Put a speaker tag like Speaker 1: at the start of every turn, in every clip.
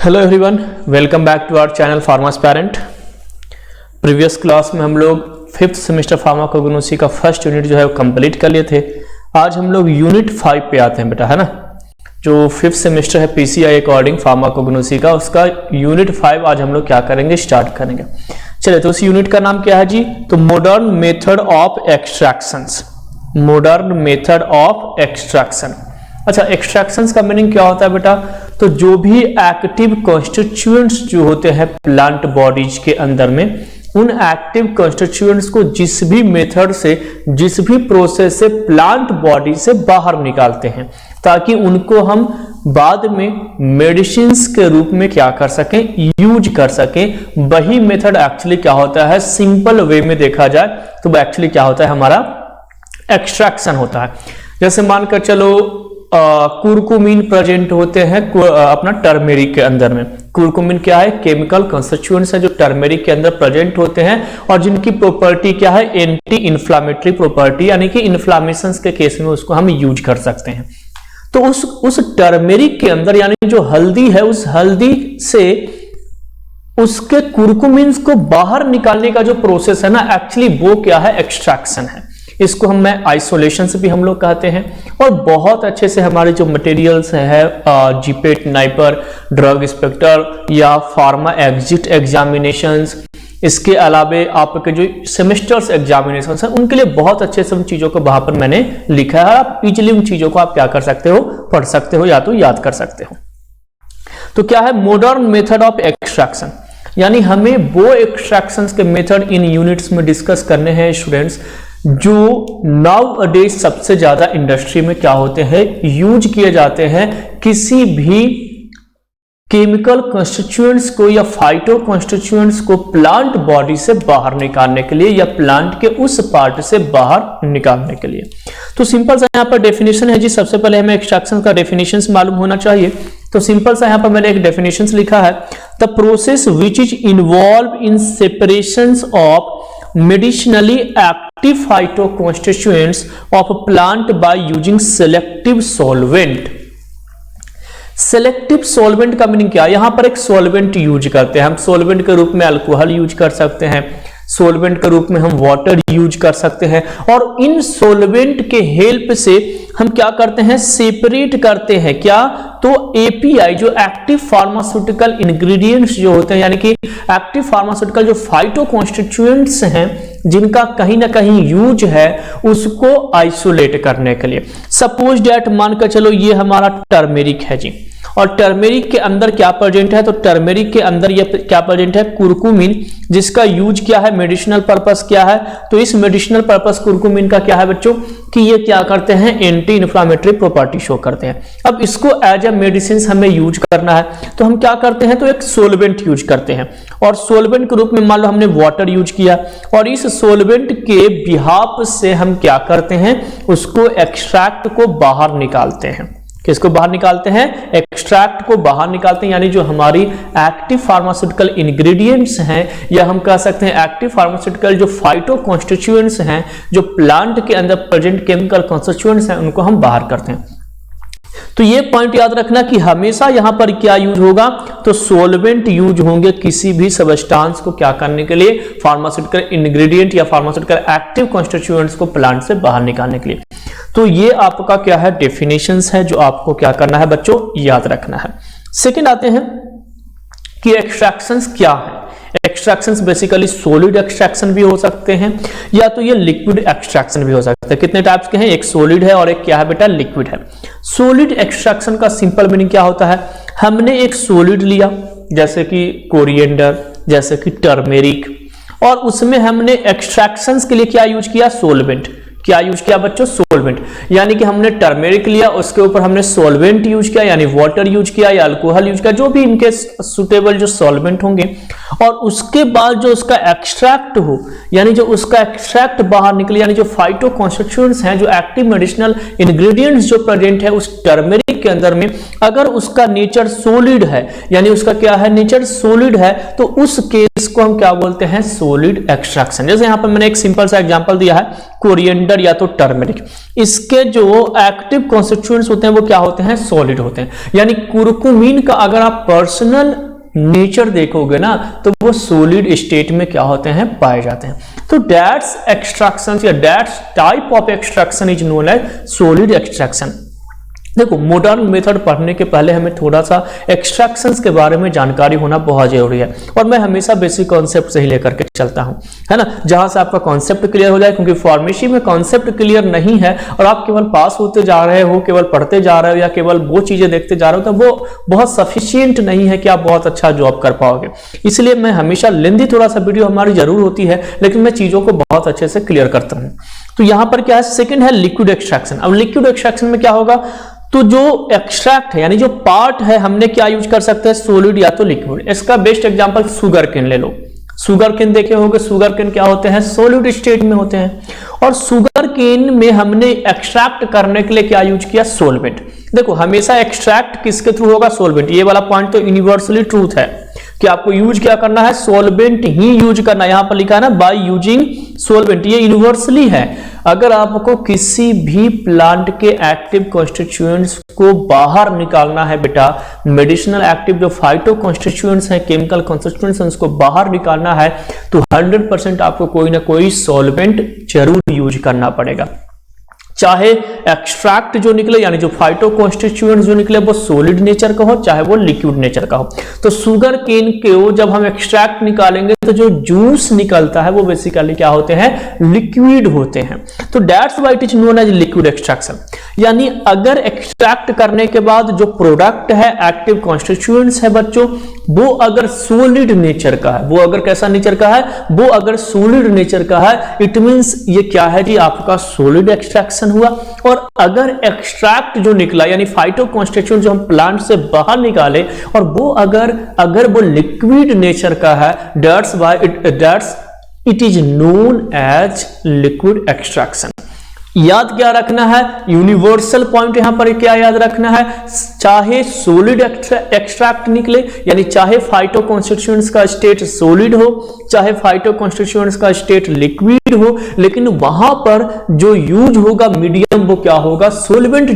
Speaker 1: Hello everyone, welcome back to our channel Pharmasparent. Previous class में हम लोग 5th semester pharmacognosy का first unit जो है वो कंप्लीट कर लिए थे। आज हम लोग यूनिट 5 पे आते हैं बेटा, है ना। जो 5th सेमेस्टर है पीसीआई अकॉर्डिंग फार्माकोग्नोसी का, उसका यूनिट 5 आज हम लोग क्या करेंगे, स्टार्ट करेंगे। चलिए, तो उस यूनिट का नाम क्या है जी? तो modern method of extractions. Modern method of extraction. अच्छा, एक्सट्रैक्शंस का मीनिंग क्या होता है बेटा? तो जो भी एक्टिव कॉन्स्टिट्यूएंट्स जो होते हैं प्लांट बॉडीज के अंदर में, उन एक्टिव कॉन्स्टिट्यूएंट्स को जिस भी मेथड से, जिस भी प्रोसेस से प्लांट बॉडी से बाहर निकालते हैं, ताकि उनको हम बाद में मेडिसिन्स के रूप में क्या कर सकें, यूज कर सकें। वही मेथड एक्चुअली क्या होता है, सिंपल वे में देखा जाए तो वो एक्चुअली क्या होता है, हमारा एक्सट्रैक्शन होता है। जैसे मानकर चलो कुरकुमिन प्रेजेंट होते हैं अपना टर्मेरिक के अंदर में। कुरकुमिन क्या है? केमिकल कंस्टिट्यूएंट्स है जो टर्मेरिक के अंदर प्रेजेंट होते हैं और जिनकी प्रॉपर्टी क्या है, एंटी इन्फ्लामेटरी प्रॉपर्टी, यानी कि इन्फ्लामेशन के केस में उसको हम यूज कर सकते हैं। तो उस टर्मेरिक के अंदर, यानी जो हल्दी है, उस हल्दी से उसके कुरकुमिन्स को बाहर निकालने का जो प्रोसेस है ना, एक्चुअली वो क्या है, एक्सट्रैक्शन है। इसको हम आइसोलेशन से भी हम लोग कहते हैं। और बहुत अच्छे से हमारे जो मटेरियल्स है, जीपेट, नाइपर, ड्रग इंस्पेक्टर या फार्मा एग्जिट एग्जामिनेशंस, इसके अलावे आपके जो सेमेस्टर्स एग्जामिनेशंस हैं, उनके लिए बहुत अच्छे से उन चीजों को वहां पर मैंने लिखा है। आप इजिली उन चीजों को आप क्या कर सकते हो, पढ़ सकते हो या तो याद कर सकते हो। तो क्या है मॉडर्न मेथड ऑफ एक्सट्रैक्शन, यानी हमें वो एक्सट्रैक्शंस के मेथड इन यूनिट्स में डिस्कस करने हैं स्टूडेंट्स, जो नाउ अडेज सबसे ज्यादा इंडस्ट्री में क्या होते हैं, यूज किए जाते हैं। किसी भी केमिकल कॉन्स्टिट्यूएंट्स को या फाइटो कॉन्स्टिट्यूएंट्स को प्लांट बॉडी से बाहर निकालने के लिए या प्लांट के उस पार्ट से बाहर निकालने के लिए। तो सिंपल सा यहाँ पर डेफिनेशन है जी। सबसे पहले हमें एक्सट्रैक्शन का डेफिनेशन मालूम होना चाहिए। तो सिंपल सा यहाँ पर मैंने एक डेफिनेशन लिखा है, the process which is involve in separation of medicinally active phytoconstituents of a plant by using selective solvent। Selective solvent का मीनिंग क्या है? यहां पर एक सॉल्वेंट यूज करते हैं हम। सॉल्वेंट के रूप में अल्कोहल यूज कर सकते हैं, सॉल्वेंट के रूप में हम वाटर यूज कर सकते हैं, और इन सॉल्वेंट के हेल्प से हम क्या करते हैं, सेपरेट करते हैं क्या, तो एपीआई जो एक्टिव फार्मास्यूटिकल इंग्रेडिएंट्स जो होते हैं, यानी कि एक्टिव फार्मास्यूटिकल जो फाइटो कॉन्स्टिट्यूएंट्स हैं जिनका कहीं ना कहीं यूज है, उसको आइसोलेट करने के लिए। सपोज डेट मानकर चलो ये हमारा टर्मेरिक है जी, और टर्मेरिक के अंदर क्या प्रेजेंट है, तो टर्मेरिक के अंदर ये क्या प्रेजेंट है, कुरकुमिन, जिसका यूज क्या है, मेडिसिनल पर्पस क्या है। तो इस मेडिसिनल पर्पस कुरकुमिन का क्या है बच्चों, कि ये क्या करते हैं, एंटी इन्फ्लामेटरी प्रॉपर्टी शो करते हैं। अब इसको एज ए मेडिसिन हमें यूज करना है, तो हम क्या करते हैं, तो एक सोलवेंट यूज करते हैं, और सोलवेंट के रूप में मान लो हमने वाटर यूज किया, और इस सोलवेंट के बिहाफ से हम क्या करते हैं, उसको एक्सट्रैक्ट को बाहर निकालते हैं। किसको बाहर निकालते हैं, एक्सट्रैक्ट को बाहर निकालते हैं, यानी जो हमारी एक्टिव फार्मास्यूटिकल इंग्रेडिएंट्स हैं, या हम कह सकते हैं एक्टिव फार्मास्यूटिकल जो फाइटो कॉन्स्टिट्यूएंट्स हैं, जो प्लांट के अंदर प्रेजेंट केमिकल कॉन्स्टिट्यूएंट्स हैं, उनको हम बाहर करते हैं। तो ये पॉइंट याद रखना कि हमेशा यहां पर क्या यूज होगा, तो सॉल्वेंट यूज होंगे किसी भी सब्सटेंस को क्या करने के लिए, फार्मास्यूटिकल इंग्रेडिएंट या फार्मास्यूटिकल एक्टिव कॉन्स्टिट्यूएंट्स को प्लांट से बाहर निकालने के लिए। तो ये आपका क्या है, डेफिनेशंस है जो आपको क्या करना है बच्चों, याद रखना है। सेकंड आते हैं कि एक्सट्रैक्शंस क्या है। एक्सट्रैक्शंस बेसिकली सॉलिड एक्सट्रैक्शन भी हो सकते हैं, या तो ये लिक्विड एक्सट्रैक्शन भी हो सकता है। कितने टाइप्स के हैं, एक सॉलिड है और एक क्या है बेटा, लिक्विड है। सॉलिड एक्सट्रैक्शन का सिंपल मीनिंग क्या होता है, हमने एक सॉलिड लिया जैसे कि कोरिएंडर, जैसे कि टर्मेरिक, और उसमें हमने एक्सट्रैक्शंस के लिए क्या यूज किया, सॉल्वेंट। क्या यूज किया बच्चों, सॉल्वेंट। यानी कि हमने टर्मेरिक लिया, उसके ऊपर हमने सॉल्वेंट यूज किया, यानी वाटर यूज किया या अल्कोहल यूज किया, जो भी इनके सुटेबल जो सॉल्वेंट होंगे, और उसके बाद जो उसका एक्सट्रैक्ट हो, यानी जो उसका एक्सट्रैक्ट बाहर निकले, यानी जो फाइटो कॉन्स्टिट्यूएंट्स हैं, जो एक्टिव मेडिसिनल इंग्रेडिएंट्स जो प्रेजेंट है उस टर्मेरिक के अंदर में अगर उसका नेचर सॉलिड है, यानी उसका क्या है, नेचर सॉलिड है, तो उस केस को हम क्या बोलते हैं, सॉलिड एक्सट्रैक्शन। जैसे यहां पर मैंने एक सिंपल सा एग्जांपल दिया है, कोरिएंडर या तो टर्मरिक, इसके जो एक्टिव कॉन्स्टिट्यूएंट्स होते हैं वो क्या होते हैं, सॉलिड होते हैं। यानी कुरकुमीन का अगर आप पर्सनल नेचर देखोगे ना तो वो सॉलिड स्टेट में क्या होते हैं, पाए जाते हैं। तो दैट्स एक्सट्रैक्शन या that's type of extraction is known as solid extraction. देखो, मॉडर्न मेथड पढ़ने के पहले हमें थोड़ा सा एक्सट्रैक्शंस के बारे में जानकारी होना बहुत जरूरी है, और मैं हमेशा बेसिक कॉन्सेप्ट से ही लेकर के चलता हूं, है ना, जहां से आपका कॉन्सेप्ट क्लियर हो जाए। क्योंकि फार्मेसी में कॉन्सेप्ट क्लियर नहीं है और आप केवल पास होते जा रहे हो, केवल पढ़ते जा रहे हो या केवल वो चीजें देखते जा रहे हो, तो वो बहुत सफिशियंट नहीं है कि आप बहुत अच्छा जॉब कर पाओगे। इसलिए मैं हमेशा लेंदी थोड़ा सा वीडियो हमारी जरूर होती है, लेकिन मैं चीजों को बहुत अच्छे से क्लियर करता हूं। तो यहां पर क्या है, सेकेंड है लिक्विड एक्सट्रैक्शन। अब लिक्विड एक्सट्रैक्शन में क्या होगा, तो जो एक्सट्रैक्ट है यानी जो पार्ट है, हमने क्या यूज कर सकते हैं, सॉलिड या तो लिक्विड। इसका बेस्ट एग्जांपल शुगर केन ले लो। शुगर केन देखे होंगे, शुगर केन क्या होते हैं, सॉलिड स्टेट में होते हैं। और शुगर केन में हमने एक्सट्रैक्ट करने के लिए क्या यूज किया, सोलवेंट। देखो, हमेशा एक्सट्रैक्ट किसके थ्रू होगा, सोलवेंट। ये वाला पॉइंट तो यूनिवर्सली ट्रूथ है कि आपको यूज क्या करना है, सोलवेंट ही यूज करना है। यहां पर लिखा है ना, बाय यूजिंग सोलवेंट, ये यूनिवर्सली है। अगर आपको किसी भी प्लांट के एक्टिव कॉन्स्टिट्यूएंट्स को बाहर निकालना है बेटा, मेडिसिनल एक्टिव जो फाइटो कॉन्स्टिट्यूएंट्स हैं, केमिकल कॉन्स्टिट्यूएंट्स हैं, उसको बाहर निकालना है तो 100% आपको कोई ना कोई सॉल्वेंट जरूर यूज करना पड़ेगा। चाहे एक्सट्रैक्ट जो निकले यानी जो फाइटो कॉन्स्टिट्यूएंट जो निकले वो सॉलिड नेचर का हो, चाहे वो लिक्विड नेचर का हो। तो शुगर केन को जब हम एक्सट्रैक्ट निकालेंगे तो जो जूस निकलता है वो बेसिकली क्या होते हैं, लिक्विड होते हैं। तो that's why it is known as liquid extraction. यानी अगर एक्सट्रैक्ट करने के बाद जो प्रोडक्ट है, एक्टिव कॉन्स्टिट्यूएंट्स है बच्चों, वो अगर सॉलिड नेचर का है, वो अगर कैसा नेचर का है, वो अगर सॉलिड नेचर का है, इट मींस ये क्या है जी, आपका सॉलिड एक्सट्रैक्शन हुआ। और अगर एक्सट्रैक्ट जो निकला यानी फाइटो कॉन्स्टिट्यूएंट जो हम प्लांट से बाहर निकाले और वो अगर वो लिक्विड नेचर का है, that's it is known as liquid extraction. याद क्या रखना है, यूनिवर्सल पॉइंट यहां पर क्या याद रखना है, चाहे सॉलिड एक्सट्रैक्ट निकले यानी चाहे फाइटो कॉन्स्टिट्यूएंट्स का स्टेट सॉलिड हो, चाहे फाइटो कॉन्स्टिट्यूएंट्स का स्टेट लिक्विड हो, लेकिन वहां पर जो यूज होगा मीडियम वो क्या होगा, सोलवेंट।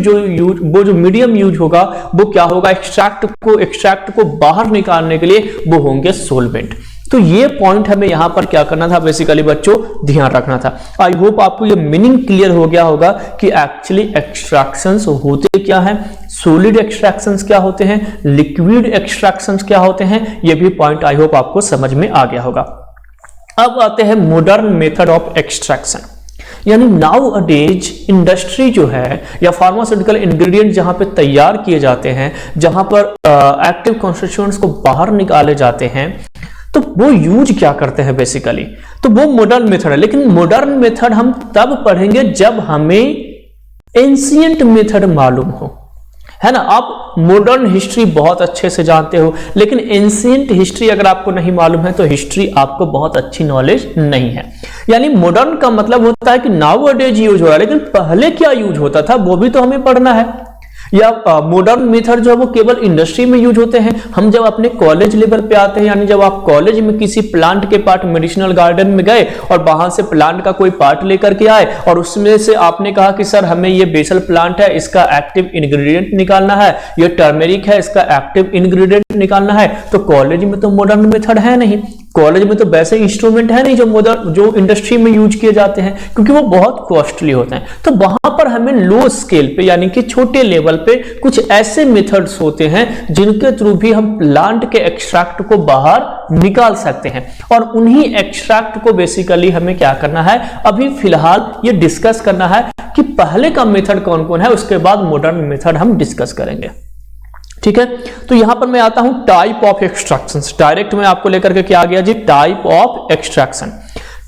Speaker 1: वो जो मीडियम यूज होगा वो क्या होगा, एक्सट्रैक्ट को बाहर निकालने के लिए वो होंगे सोलवेंट। तो ये पॉइंट हमें यहां पर क्या करना था, बेसिकली बच्चों ध्यान रखना था। आई होप आपको ये मीनिंग क्लियर हो गया होगा कि एक्चुअली एक्सट्रैक्शंस होते क्या हैं, सॉलिड एक्सट्रैक्शंस क्या होते हैं, लिक्विड एक्सट्रैक्शंस क्या होते हैं। ये भी पॉइंट आई होप आपको समझ में आ गया होगा। अब आते हैं मॉडर्न मेथड ऑफ एक्सट्रैक्शन। यानी नाउ अडेज इंडस्ट्री जो है या फार्मास्यूटिकल इंग्रेडिएंट जहां पे तैयार किए जाते हैं, जहां पर एक्टिव कॉन्स्टिट्यूएंट्स को बाहर निकाले जाते हैं, तो वो यूज क्या करते हैं बेसिकली, तो वो मॉडर्न मेथड है। लेकिन मॉडर्न मेथड हम तब पढ़ेंगे जब हमें एंशिएंट मेथड मालूम हो, है ना। आप मॉडर्न हिस्ट्री बहुत अच्छे से जानते हो, लेकिन एंशिएंट हिस्ट्री अगर आपको नहीं मालूम है तो हिस्ट्री आपको बहुत अच्छी नॉलेज नहीं है। यानी मॉडर्न का मतलब होता है कि नाउ अडेज यूज हो रहा है, लेकिन पहले क्या यूज होता था वो भी तो हमें पढ़ना है। या मॉडर्न मेथड जो है वो केवल इंडस्ट्री में यूज होते हैं। हम जब अपने कॉलेज लेवल पे आते हैं, यानी जब आप कॉलेज में किसी प्लांट के पार्ट मेडिसिनल गार्डन में गए और वहां से प्लांट का कोई पार्ट लेकर के आए और उसमें से आपने कहा कि सर हमें ये बेसल प्लांट है, इसका एक्टिव इंग्रेडिएंट निकालना है, ये टर्मेरिक है, इसका एक्टिव इंग्रेडिएंट निकालना है, तो कॉलेज में तो मॉडर्न मेथड है नहीं। कॉलेज में तो वैसे इंस्ट्रूमेंट है नहीं जो इंडस्ट्री में यूज किए जाते हैं, क्योंकि वो बहुत कॉस्टली होते हैं। तो वहां पर हमें लो स्केल पे यानी कि छोटे लेवल पे कुछ ऐसे मेथड्स होते हैं जिनके थ्रू भी हम प्लांट के एक्सट्रैक्ट को बाहर निकाल सकते हैं। और उन्हीं एक्सट्रैक्ट को बेसिकली हमें क्या करना है, अभी फिलहाल ये डिस्कस करना है कि पहले का मेथड कौन कौन है, उसके बाद मॉडर्न मेथड हम डिस्कस करेंगे। ठीक है, तो यहां पर मैं आता हूं टाइप ऑफ एक्सट्रैक्शन। डायरेक्ट मैं आपको लेकर के क्या आ गया जी, type of extraction.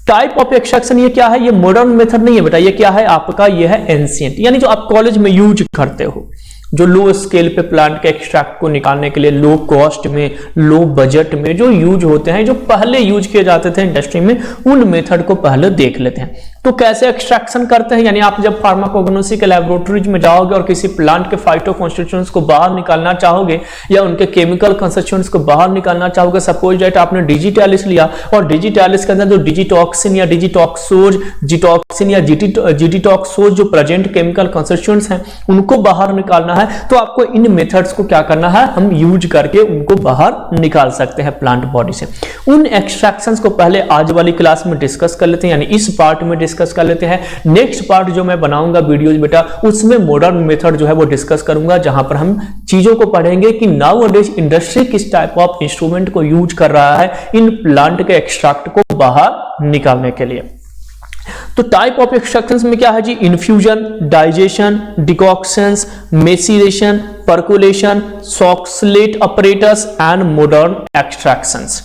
Speaker 1: Type of extraction ये क्या है, ये मॉडर्न मेथड नहीं है बेटा, ये क्या है आपका, ये है एंशिएंट, यानी जो आप कॉलेज में यूज करते हो। जो लो स्केल पे प्लांट के एक्सट्रैक्ट को निकालने के लिए लो कॉस्ट में, लो बजट में जो यूज होते हैं, जो पहले यूज किए जाते थे इंडस्ट्री में, उन मेथड को पहले देख लेते हैं। तो कैसे एक्सट्रैक्शन करते हैं, यानी आप जब फार्माकोग्नोसी के लैबोरेटरीज में जाओगे और किसी प्लांट के फाइटो कॉन्स्टिट्यूएंट्स को बाहर निकालना चाहोगे या उनके केमिकल कॉन्स्टिट्यूएंट्स को बाहर निकालना चाहोगे, सपोज दैट आपने डिजिटैलिस लिया और डिजिटैलिस के अंदर जो डिजिटॉक्सिन या डिजिटॉक्सोज, जिटॉक्सिन या जीडिटॉक्सोज जो प्रेजेंट केमिकल कॉन्स्टिट्यूएंट्स हैं उनको बाहर निकालना है, तो आपको इन मेथड्स को क्या करना है, हम यूज करके उनको बाहर निकाल सकते हैं प्लांट बॉडी से। उन एक्सट्रैक्शंस को पहले आज वाली क्लास में डिस्कस कर लेते हैं, यानी इस पार्ट में डिस्कस कर लेते हैं। नेक्स्ट पार्ट जो मैं बनाऊंगा वीडियोज बेटा, उसमें मॉडर्न मेथड जो है वो डिस्कस करूंगा, जहां पर हम चीजों को पढ़ेंगे कि नाउअडेज इंडस्ट्री किस टाइप ऑफ इंस्ट्रूमेंट को यूज कर रहा है इन प्लांट के एक्सट्रैक्ट को बाहर निकालने के लिए। तो टाइप ऑफ एक्सट्रैक्शंस में क्या है जी, infusion, digestion, decoctions, maceration, percolation, Soxhlet apparatus and modern extractions.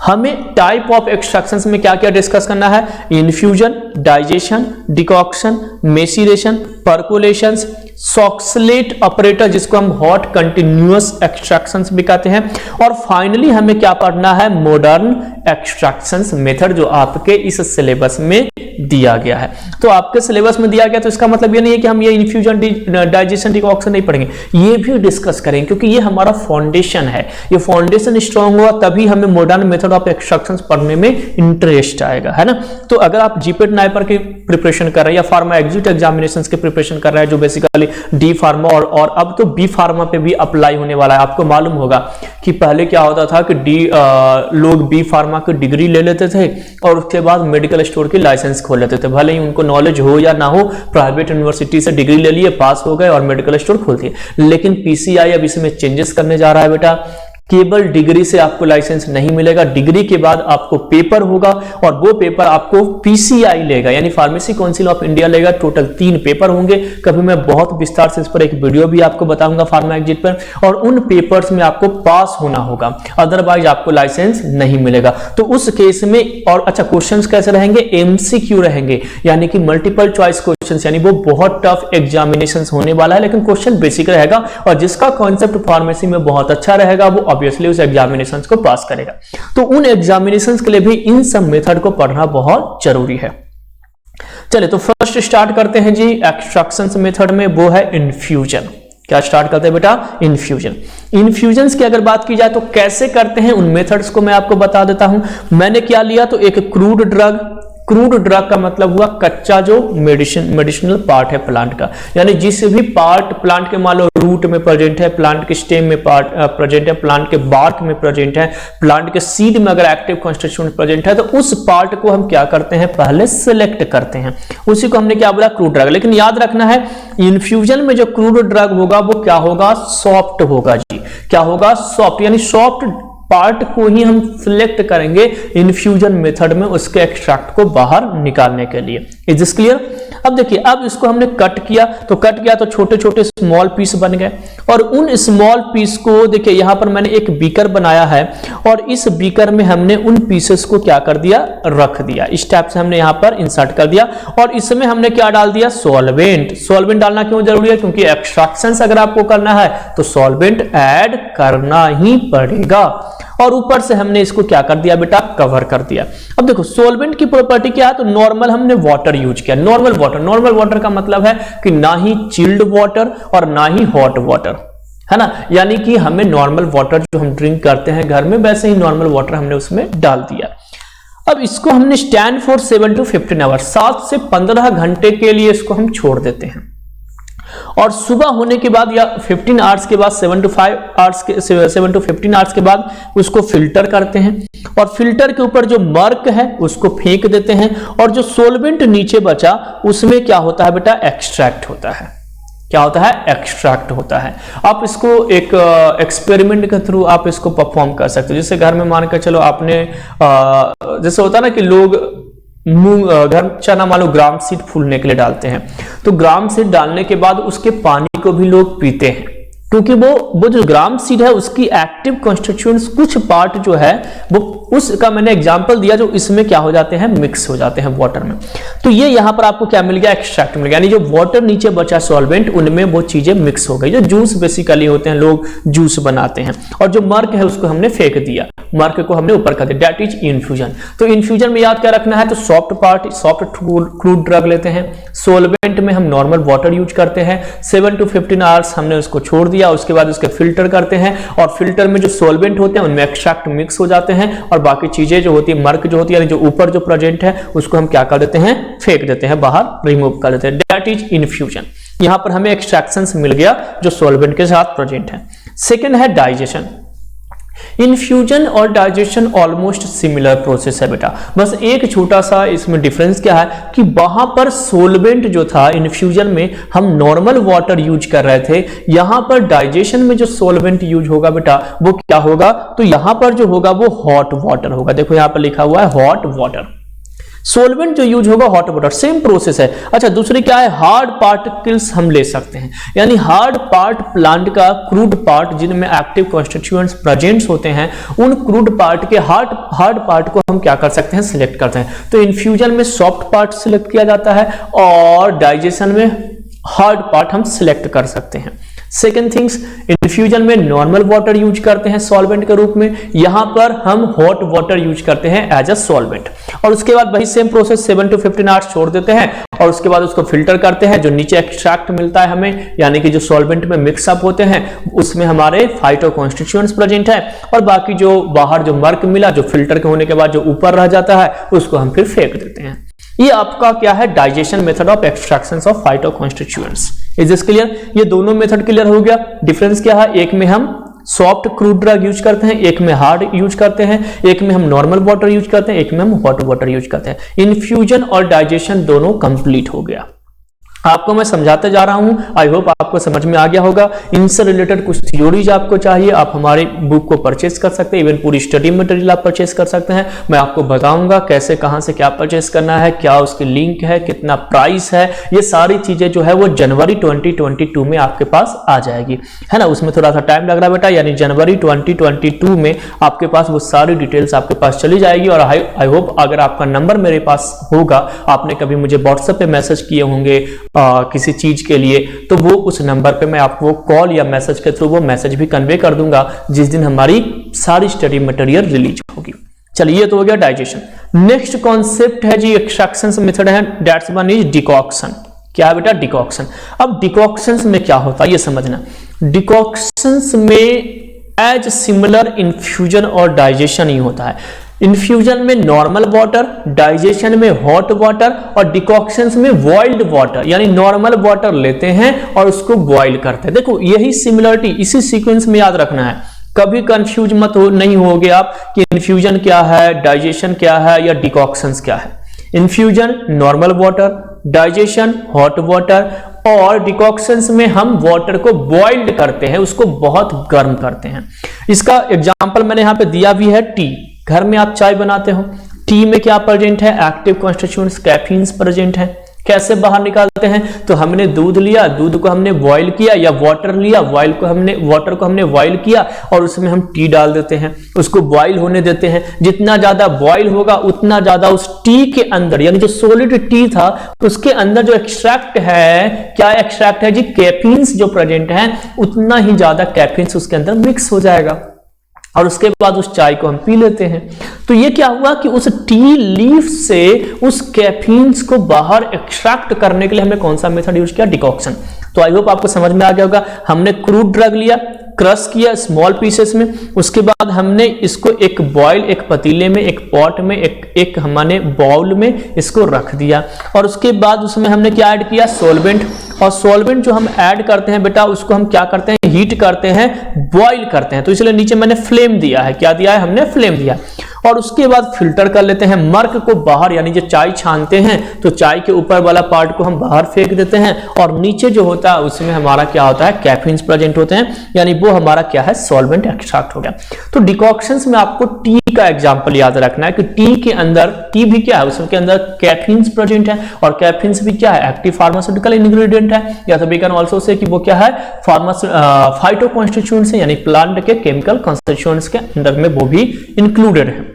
Speaker 1: हमें टाइप ऑफ एक्सट्रैक्शंस में क्या क्या डिस्कस करना है, infusion, digestion, decoction, maceration, percolations, Soxhlet operator जिसको हम हॉट कंटिन्यूअस एक्सट्रैक्शंस भी कहते हैं, और फाइनली हमें क्या पढ़ना है, मॉडर्न एक्सट्रैक्शंस मेथड, जो आपके इस सिलेबस में दिया गया है। तो आपके सिलेबस में दिया गया तो इसका मतलब ये नहीं है कि हम ये इन्फ्यूजन, डाइजेशन, डिकॉक्शन नहीं पढ़ेंगे, ये भी डिस्कस करेंगे, क्योंकि ये हमारा फाउंडेशन है। ये फाउंडेशन स्ट्रांग हुआ तभी हमें मॉडर्न मेथड ऑफ एक्सट्रैक्शंस पढ़ने में इंटरेस्ट आएगा, है ना। तो अगर आप जीपेट नाइपर की प्रिपरेशन कर रहे हैं या फार्मा एग्जिट एग्जामिनेशंस की प्रिपरेशन कर रहे हैं, जो बेसिकली डी फार्मा और अब तो बी फार्मा पे भी अप्लाई होने वाला है। आपको मालूम होगा कि पहले क्या होता था कि लोग बी फार्मा की डिग्री ले लेते थे और उसके बाद मेडिकल स्टोर की लाइसेंस खोल लेते थे, भले ही उनको नॉलेज हो या ना हो, प्राइवेट यूनिवर्सिटी से डिग्री ले लिए, पास हो गए और मेडिकल स्टोर खोल दिए। लेकिन पीसीआई अब इसमें चेंजेस करने जा रहा है बेटा, केवल डिग्री से आपको लाइसेंस नहीं मिलेगा, डिग्री के बाद आपको पेपर होगा और वो पेपर आपको पीसीआई लेगा, यानी फार्मेसी काउंसिल ऑफ इंडिया लेगा। टोटल 3 पेपर होंगे, कभी मैं बहुत विस्तार से इस पर एक वीडियो भी आपको बताऊंगा फार्मा एग्जिट पर, और उन पेपर्स में आपको पास होना होगा, अदरवाइज आपको लाइसेंस नहीं मिलेगा। तो उस केस में, और अच्छा क्वेश्चंस कैसे रहेंगे, एमसीक्यू रहेंगे, यानी कि मल्टीपल चॉइस क्वेश्चंस, यानी वो बहुत टफ एग्जामिनेशंस होने वाला है, लेकिन क्वेश्चन बेसिक रहेगा और जिसका कॉन्सेप्ट फार्मेसी में बहुत अच्छा रहेगा वो ऑब्वियसली उस एग्जामिनेशंस को पास करेगा। तो उन एग्जामिनेशंस के लिए भी इन सब मेथड को पढ़ना बहुत जरूरी है। चलिए तो फर्स्ट स्टार्ट करते हैं जी एक्सट्रैक्शंस मेथड में, वो है इन्फ्यूजन। क्या स्टार्ट करते हैं बेटा, इन्फ्यूजन। इन्फ्यूजन्स की अगर बात की जाए तो कैसे करते हैं, उन मेथड्स को मैं आपको बता देता हूं। मैंने क्या लिया, तो एक क्रूड ड्रग का मतलब हुआ कच्चा जो मेडिसिनल पार्ट है प्लांट का, यानी जिस भी पार्ट प्लांट के मान लो रूट में प्रेजेंट है, प्लांट के स्टेम में प्रेजेंट है, प्लांट के बार्क में प्रेजेंट है, प्लांट के सीड में अगर एक्टिव कॉन्स्टिट्यूएंट प्रेजेंट है, तो उस पार्ट को हम क्या करते हैं, पहले सिलेक्ट करते हैं, उसी को हमने क्या बोला, क्रूड ड्रग। लेकिन याद रखना है इन्फ्यूजन में जो क्रूड ड्रग होगा वो क्या होगा, सॉफ्ट होगा जी। क्या होगा, सॉफ्ट, यानी सॉफ्ट पार्ट को ही हम सिलेक्ट करेंगे इन्फ्यूजन मेथड में उसके एक्सट्रैक्ट को बाहर निकालने के लिए। Is this clear? अब देखिए, अब इसको हमने कट किया तो छोटे छोटे स्मॉल पीस बन गए, और उन स्मॉल पीस को देखिए यहां पर मैंने एक बीकर बनाया है और इस बीकर में हमने उन पीसेस को क्या कर दिया, रख दिया। इस टाइप से हमने यहां पर इंसर्ट कर दिया और इसमें हमने क्या डाल दिया, सॉल्वेंट। सॉल्वेंट डालना क्यों जरूरी है, क्योंकि एक्सट्रैक्शंस अगर आपको करना है तो सॉल्वेंट ऐड करना ही पड़ेगा। और ऊपर से हमने इसको क्या कर दिया बेटा, कवर कर दिया। अब देखो सॉल्वेंट की प्रॉपर्टी क्या है, तो नॉर्मल हमने वाटर यूज किया, नॉर्मल वाटर का मतलब है कि ना ही चिल्ड वाटर और ना ही हॉट वाटर, है ना, यानी कि हमें नॉर्मल वाटर जो हम ड्रिंक करते हैं घर में वैसे ही नॉर्मल वाटर हमने उसमें डाल दिया। अब इसको हमने स्टैंड फॉर 7 to 15 आवर्स, 7 से 15 घंटे के लिए इसको हम छोड़ देते हैं, और सुबह होने के बाद या 15 आवर्स के बाद 7 to 15 आवर्स के बाद उसको फिल्टर करते हैं, और फिल्टर के ऊपर जो मर्क है उसको फेंक देते हैं, और जो सोलवेंट नीचे बचा उसमें क्या होता है बेटा, एक्सट्रैक्ट होता है। क्या होता है, एक्सट्रैक्ट होता है। आप इसको एक एक्सपेरिमेंट के थ्रू आप इसको परफॉर्म कर सकते हो। जैसे घर में मान कर चलो आपने जैसे होता है ना कि लोग घर चना मान लो ग्राम सीड फूलने के लिए डालते हैं, तो ग्राम सीड डालने के बाद उसके पानी को भी लोग पीते हैं, क्योंकि वो जो ग्राम सीड है उसकी एक्टिव कॉन्स्टिट्यूएंट्स कुछ पार्ट जो है वो उसका मैंने एग्जांपल दिया जो इसमें क्या हो जाते हैं, मिक्स हो जाते हैं वाटर में। तो ये यहां पर आपको क्या मिल गया, एक्सट्रैक्ट मिल गया, यानी जो वाटर नीचे बचा सॉल्वेंट उनमें वो चीजें मिक्स हो गई। जो जूस बेसिकली होते हैं, लोग जूस बनाते हैं, और जो मर्क है उसको हमने फेंक दिया, मर्क को हमने ऊपर कर दिया, दैट इज इन्फ्यूजन। तो इन्फ्यूजन में याद क्या रखना है, तो soft part, soft crude drug लेते हैं, सॉल्वेंट में हम नॉर्मल वाटर यूज करते हैं, 7 to 15 आवर्स हमने उसको छोड़ दिया, उसके बाद उसके फिल्टर करते हैं, और फिल्टर में जो सॉल्वेंट होते हैं उनमें एक्सट्रैक्ट मिक्स हो जाते हैं, और बाकी चीजें जो होती है, मर्क जो होती है, जो ऊपर जो प्रेजेंट है उसको हम क्या कर देते हैं, फेंक देते हैं, बाहर रिमूव कर देते हैं, दैट इज इन्फ्यूजन। यहां पर हमें एक्सट्रैक्शंस मिल गया जो सॉल्वेंट के साथ प्रेजेंट है। सेकेंड है डाइजेशन। इन्फ्यूजन और डाइजेशन ऑलमोस्ट सिमिलर प्रोसेस है बेटा, बस एक छोटा सा इसमें डिफरेंस क्या है कि वहां पर सोलवेंट जो था इन्फ्यूजन में हम नॉर्मल वाटर यूज कर रहे थे, यहां पर डाइजेशन में जो सोलवेंट यूज होगा बेटा वो क्या होगा, तो यहां पर जो होगा वो हॉट वाटर होगा। देखो यहां पर लिखा हुआ है हॉट वाटर, सोलवेंट जो यूज होगा हॉट वाटर, सेम प्रोसेस है। अच्छा, दूसरी क्या है, हार्ड पार्टिकल्स हम ले सकते हैं, यानी हार्ड पार्ट प्लांट का क्रूड पार्ट जिनमें एक्टिव कॉन्स्टिट्यूएंट्स प्रेजेंट्स होते हैं, उन क्रूड पार्ट के हार्ड पार्ट को हम क्या कर सकते हैं, सिलेक्ट करते हैं। तो इन्फ्यूजन में सॉफ्ट पार्ट सिलेक्ट किया जाता है और डाइजेशन में हार्ड पार्ट हम सिलेक्ट कर सकते हैं। सेकेंड थिंग्स, इन्फ्यूजन में नॉर्मल वाटर यूज करते हैं सॉल्वेंट के रूप में, यहां पर हम हॉट वाटर यूज करते हैं एज अ सॉल्वेंट, और उसके बाद वही सेम प्रोसेस 7 to 15 आवर्स छोड़ देते हैं, और उसके बाद उसको फिल्टर करते हैं। जो नीचे एक्सट्रैक्ट मिलता है हमें, यानी कि जो सॉल्वेंट में मिक्सअप होते हैं उसमें हमारे फाइटो कॉन्स्टिट्यूएंट्स प्रेजेंट है, और बाकी जो बाहर जो मर्क मिला, जो फिल्टर के होने के बाद जो ऊपर रह जाता है उसको हम फिर फेंक देते हैं। ये आपका क्या है, digestion method of extraction of phyto constituents. Is this clear? ये दोनों मेथड क्लियर हो गया। डिफरेंस क्या है, एक में हम सॉफ्ट क्रूड ड्रग यूज करते हैं, एक में हार्ड यूज करते हैं, एक में हम नॉर्मल वाटर यूज करते हैं, एक में हम हॉट वाटर यूज करते हैं। इन्फ्यूजन और डाइजेशन दोनों कंप्लीट हो गया। आपको मैं समझाते जा रहा हूं, आई होप आपको समझ में आ गया होगा। इनसे रिलेटेड कुछ थ्योरीज आपको चाहिए, आप हमारे बुक को परचेस कर सकते हैं, इवन पूरी स्टडी मटेरियल आप परचेस कर सकते हैं। मैं आपको बताऊंगा कैसे, कहां से क्या परचेस करना है, क्या उसकी लिंक है, कितना प्राइस है, ये सारी चीजें जो है वो जनवरी 2022 में आपके पास आ जाएगी, है ना। उसमें थोड़ा सा टाइम लग रहा है बेटा, यानी जनवरी 2022 में आपके पास वो सारी डिटेल्स आपके पास चली जाएगी। और आई होप अगर आपका नंबर मेरे पास होगा, आपने कभी मुझे व्हाट्सएप पे मैसेज किए होंगे किसी चीज के लिए, तो वो उस नंबर पे मैं आपको कॉल या मैसेज के थ्रू वो मैसेज भी कन्वे कर दूंगा जिस दिन हमारी सारी स्टडी मटेरियल रिलीज होगी। चलिए, तो हो गया डाइजेशन। नेक्स्ट कॉन्सेप्ट है जी एक्सट्रैक्शन मेथड है, दैट्स वन इज डिकॉक्शन। क्या है बेटा, डिकॉक्शन। अब डिकॉक्शन में क्या होता है ये समझना। डिकॉक्शन में एज सिमिलर इन्फ्यूजन और डाइजेशन ही होता है। इन्फ्यूजन में नॉर्मल वाटर, डाइजेशन में हॉट वाटर, और डिकॉक्शंस में बॉइल्ड वाटर, यानी नॉर्मल वाटर लेते हैं और उसको बॉइल करते हैं। देखो यही सिमिलरिटी, इसी सीक्वेंस में याद रखना है, कभी कंफ्यूज मत हो, नहीं होगे आप कि इन्फ्यूजन क्या है, डाइजेशन क्या है या डिकॉक्शंस क्या है। Infusion normal water, digestion hot water, और डिकॉक्शंस में हम वाटर को बॉइल्ड करते हैं, उसको बहुत गर्म करते हैं। इसका एग्जांपल मैंने यहां पे दिया भी है, टी। घर में आप चाय बनाते हो, टी में क्या प्रेजेंट है, एक्टिव कॉन्स्टिट्यूएंट्स कैफीन्स प्रेजेंट है। कैसे बाहर निकालते हैं, तो हमने दूध लिया, दूध को हमने बॉईल किया, या वाटर लिया, वाटर को हमने बॉईल किया और उसमें हम टी डाल देते हैं, उसको बॉईल होने देते हैं। जितना ज्यादा बॉईल होगा उतना ज्यादा उस टी के अंदर, यानी जो सॉलिड टी था उसके अंदर जो एक्सट्रैक्ट है, क्या एक्सट्रैक्ट है जी, कैफीन्स जो प्रेजेंट है, उतना ही ज्यादा कैफीन्स उसके अंदर मिक्स हो जाएगा, और उसके बाद उस चाय को हम पी लेते हैं। तो ये क्या हुआ कि उस टी लीफ से उस कैफीन्स को बाहर एक्सट्रैक्ट करने के लिए हमने कौन सा मेथड यूज किया, डिकॉक्शन। तो आई होप आपको समझ में आ गया होगा। हमने क्रूड ड्रग लिया, क्रश किया स्मॉल पीसेस में, उसके बाद हमने इसको एक बॉयल, एक पतीले में, एक पॉट में, एक हमने बाउल में इसको रख दिया, और उसके बाद उसमें हमने क्या ऐड किया, सॉल्वेंट। और सॉल्वेंट जो हम ऐड करते हैं बेटा, उसको हम क्या करते हैं, हीट करते हैं, बॉईल करते हैं। तो इसलिए नीचे मैंने फ्लेम दिया है, क्या दिया है हमने, फ्लेम दिया। और उसके बाद फिल्टर कर लेते हैं, मर्क को बाहर, यानी जो चाय छानते हैं तो चाय के ऊपर वाला पार्ट को हम बाहर फेंक देते हैं और नीचे जो होता है उसमें हमारा क्या होता है, कैफीन्स प्रेजेंट होते हैं, यानी वो हमारा क्या है, सॉल्वेंट एक्सट्रैक्ट हो गया। तो डिकॉक्शंस में आपको टी का एग्जांपल याद रखना है कि टी के अंदर, टी भी क्या है, उसके अंदर कैफीन्स प्रेजेंट है और कैफीन्स भी क्या है, एक्टिव फार्मास्यूटिकल इंग्रेडिएंट है, या तो वी कैन आल्सो से कि वो क्या है, फाइटो कॉन्स्टिट्यूएंट्स है, यानी प्लांट के केमिकल कॉन्स्टिट्यूएंट्स के अंदर में वो भी इंक्लूडेड है।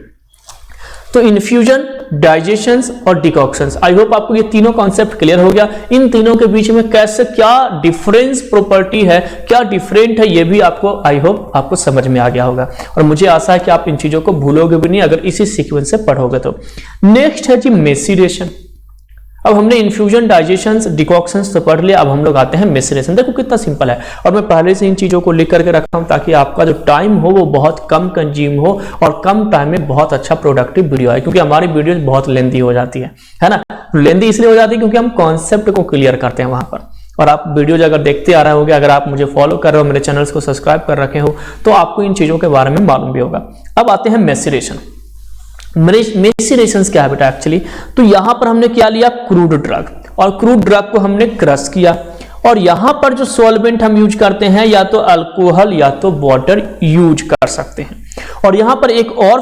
Speaker 1: तो इन्फ्यूजन, डाइजेशंस और डिकॉक्शंस, आई होप आपको ये तीनों कॉन्सेप्ट क्लियर हो गया। इन तीनों के बीच में कैसे क्या डिफरेंस प्रॉपर्टी है, क्या डिफरेंट है, ये भी आपको आई होप आपको समझ में आ गया होगा और मुझे आशा है कि आप इन चीजों को भूलोगे भी नहीं अगर इसी सीक्वेंस से पढ़ोगे तो। नेक्स्ट है जी मेसिरेशन। अब हमने इन्फ्यूजन, डाइजेशंस, डिकॉक्शंस तो पढ़ लिया, अब हम लोग आते हैं मेसिरेशन। देखो कितना सिंपल है और मैं पहले से इन चीजों को लिख करके रखा हूं ताकि आपका जो टाइम हो वो बहुत कम कंज्यूम हो और कम टाइम में बहुत अच्छा प्रोडक्टिव वीडियो आए, क्योंकि हमारी वीडियो बहुत लेंथी हो जाती है ना। लेंथी इसलिए हो जाती है क्योंकि हम कॉन्सेप्ट को क्लियर करते हैं वहां पर, और आप वीडियो अगर देखते आ रहे होगे, अगर आप मुझे फॉलो कर रहे हो, मेरे चैनल्स को सब्सक्राइब कर रखे हो, तो आपको इन चीजों के बारे में मालूम भी होगा। अब आते हैं मेसिरेशन। मेसिरेशन क्या है बेटा एक्चुअली, तो यहां पर हमने क्या लिया, क्रूड ड्रग, और क्रूड ड्रग को हमने क्रश किया और यहां पर जो सॉल्वेंट हम यूज करते हैं या तो अल्कोहल या तो वाटर यूज कर सकते हैं। और यहां पर एक और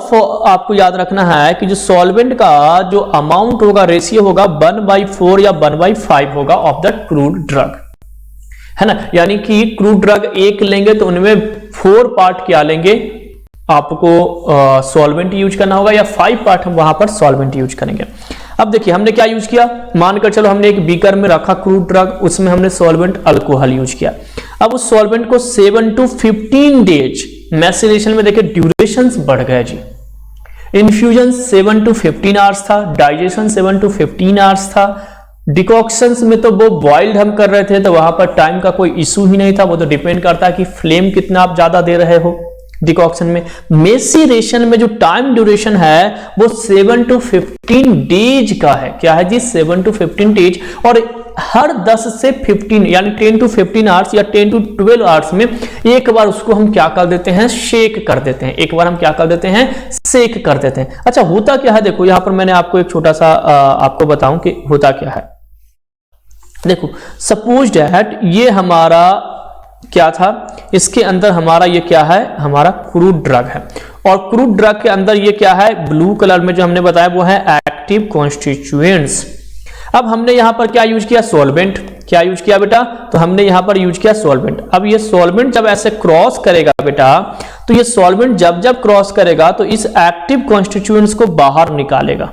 Speaker 1: आपको याद रखना है कि जो सॉल्वेंट का जो अमाउंट होगा, रेशियो होगा 1/4 या 1/5 होगा ऑफ द क्रूड ड्रग, है ना। यानी कि क्रूड ड्रग एक लेंगे तो उनमें 4 पार्ट क्या लेंगे, आपको सॉल्वेंट यूज करना होगा, या 5 पार्ट हम वहां पर सॉल्वेंट यूज करेंगे। अब देखिए हमने क्या यूज किया, मानकर चलो हमने एक बीकर में रखा क्रूड ड्रग, उसमें हमने सॉल्वेंट अल्कोहल यूज किया। अब उस सॉल्वेंट को 7 to 15 डेज, मैसिरेशन में देखिए ड्यूरेशंस बढ़ गए जी। इन्फ्यूजन 7 to 15 आवर्स था, डाइजेशन 7 to 15 आवर्स था, डिकॉक्शंस में तो वो बॉइल्ड हम कर रहे थे तो वहां पर टाइम का कोई इशू ही नहीं था, वो तो डिपेंड करता है कि फ्लेम कितना आप ज्यादा दे रहे हो डिकॉक्शन में। मेसिरेशन में जो टाइम ड्यूरेशन है वो 7 to 15 डेज का है। क्या है जी, 7 to 15 डेज, और हर 10 से 15 यानी 10 to 15 आवर्स या 10 to 12 आवर्स में एक बार उसको हम क्या कर देते हैं, शेक कर देते हैं। एक बार हम क्या कर देते हैं, शेक कर देते हैं। अच्छा होता क्या है, देखो यहां पर मैंने आपको एक छोटा सा आपको बताऊं कि होता क्या है। देखो सपोज दैट ये हमारा क्या था, इसके अंदर हमारा ये क्या है, हमारा क्रूड ड्रग है, और क्रूड ड्रग के अंदर ये क्या है, ब्लू कलर में जो हमने बताया वो है एक्टिव कॉन्स्टिट्यूएंट्स। अब हमने यहां पर क्या यूज किया, सॉल्वेंट। क्या यूज किया बेटा, तो हमने यहां पर यूज किया सॉल्वेंट। अब ये सॉल्वेंट जब ऐसे क्रॉस करेगा बेटा, तो ये सॉल्वेंट जब जब क्रॉस करेगा तो इस एक्टिव कॉन्स्टिट्यूएंट्स को बाहर निकालेगा,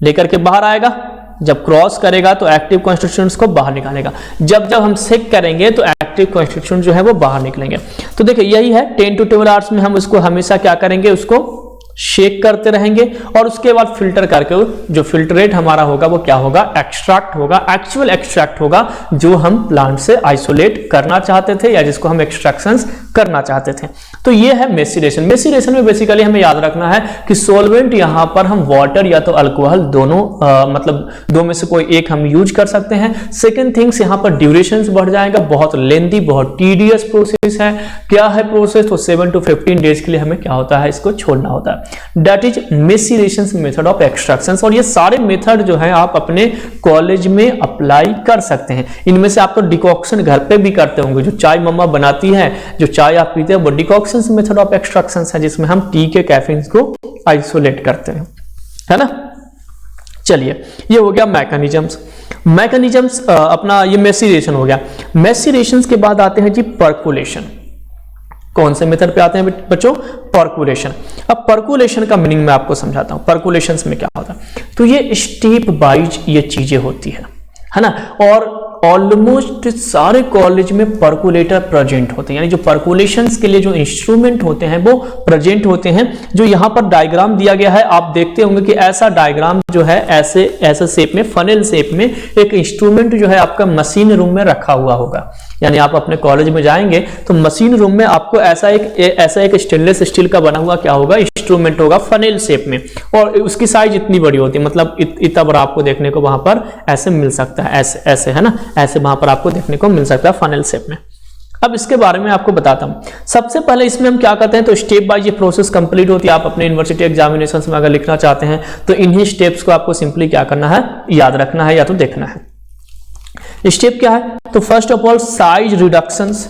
Speaker 1: लेकर के बाहर आएगा। जब क्रॉस करेगा तो एक्टिव कॉन्स्टिट्यूएंट्स को बाहर निकालेगा, जब जब हम शेक करेंगे तो एक्टिव कॉन्स्टिट्यूएंट जो है वो बाहर निकलेंगे। तो देखिए यही है, 10 to 12 आवर्स में हम उसको हमेशा क्या करेंगे, उसको शेक करते रहेंगे और उसके बाद फिल्टर करके जो फिल्ट्रेट हमारा होगा वो क्या होगा, एक्सट्रैक्ट होगा, एक्चुअल एक्सट्रैक्ट होगा जो हम प्लांट से आइसोलेट करना चाहते थे या जिसको हम एक्सट्रैक्शंस करना चाहते थे। तो ये है मेसिरेशन। मेसिरेशन में बेसिकली हमें याद रखना है कि सॉल्वेंट यहां पर हम वाटर या तो अल्कोहल दोनों मतलब दो में से कोई एक हम यूज कर सकते हैं। सेकेंड थिंग्स यहां पर ड्यूरेशन बढ़ जाएगा, बहुत लेंथी बहुत टीडियस प्रोसेस है। क्या है प्रोसेस, तो 7 to 15 डेज के लिए हमें क्या होता है, इसको छोड़ना होता है। That is maceration method of extraction. और ये सारे मेथड जो है आप अपने कॉलेज में अप्लाई कर सकते हैं। इनमें से आप तो डिकॉक्शन घर पे भी करते होंगे, जो चाय मम्मा बनाती है, जो चाय आप पीते हैं, वो डिकॉक्शन मेथड ऑफ एक्सट्रैक्शन है जिसमें हम टी के कैफीन्स को आइसोलेट करते हैं, है ना। चलिए ये हो गया मैकेनिज्म्स अपना ये मेसिरेशन हो गया। मेसिरेशन के बाद आते हैं जी पर्कुलेशन। कौन से मेथड पे आते हैं बच्चों, पर्कुलेशन। अब पर्कुलेशन का मीनिंग मैं आपको समझाता हूं। पर्कुलेशन में क्या होता है, तो ये स्टेप वाइज ये चीजें होती है ना। और ऑलमोस्ट सारे कॉलेज में पर्कुलेटर प्रेजेंट होते हैं, यानी जो पर्कुलेशंस के लिए जो इंस्ट्रूमेंट होते हैं वो प्रेजेंट होते हैं। जो यहाँ पर डायग्राम दिया गया है आप देखते होंगे कि ऐसा डायग्राम जो है ऐसे शेप में, फनेल शेप में एक इंस्ट्रूमेंट जो है आपका मशीन रूम में रखा हुआ होगा। यानी आप अपने कॉलेज में जाएंगे तो मशीन रूम में आपको ऐसा एक स्टेनलेस स्टील का बना हुआ क्या होगा, इंस्ट्रूमेंट होगा फनेल शेप में, और उसकी साइज इतनी बड़ी होती है, मतलब इतना बड़ा आपको देखने को वहां पर ऐसे मिल सकता है, ऐसे है ना, ऐसे वहां पर आपको देखने को मिल सकता है फनेल शेप में, अब इसके बारे में आपको बताता हूं। सबसे पहले इसमें हम क्या करते हैं, तो स्टेप बाय ये प्रोसेस कंप्लीट होती है। आप अपने यूनिवर्सिटी एग्जामिनेशन में अगर लिखना चाहते हैं तो इन्हीं स्टेप्स को आपको सिंपली क्या करना है, याद रखना है या तो देखना है। स्टेप क्या है, तो first of all size reductions.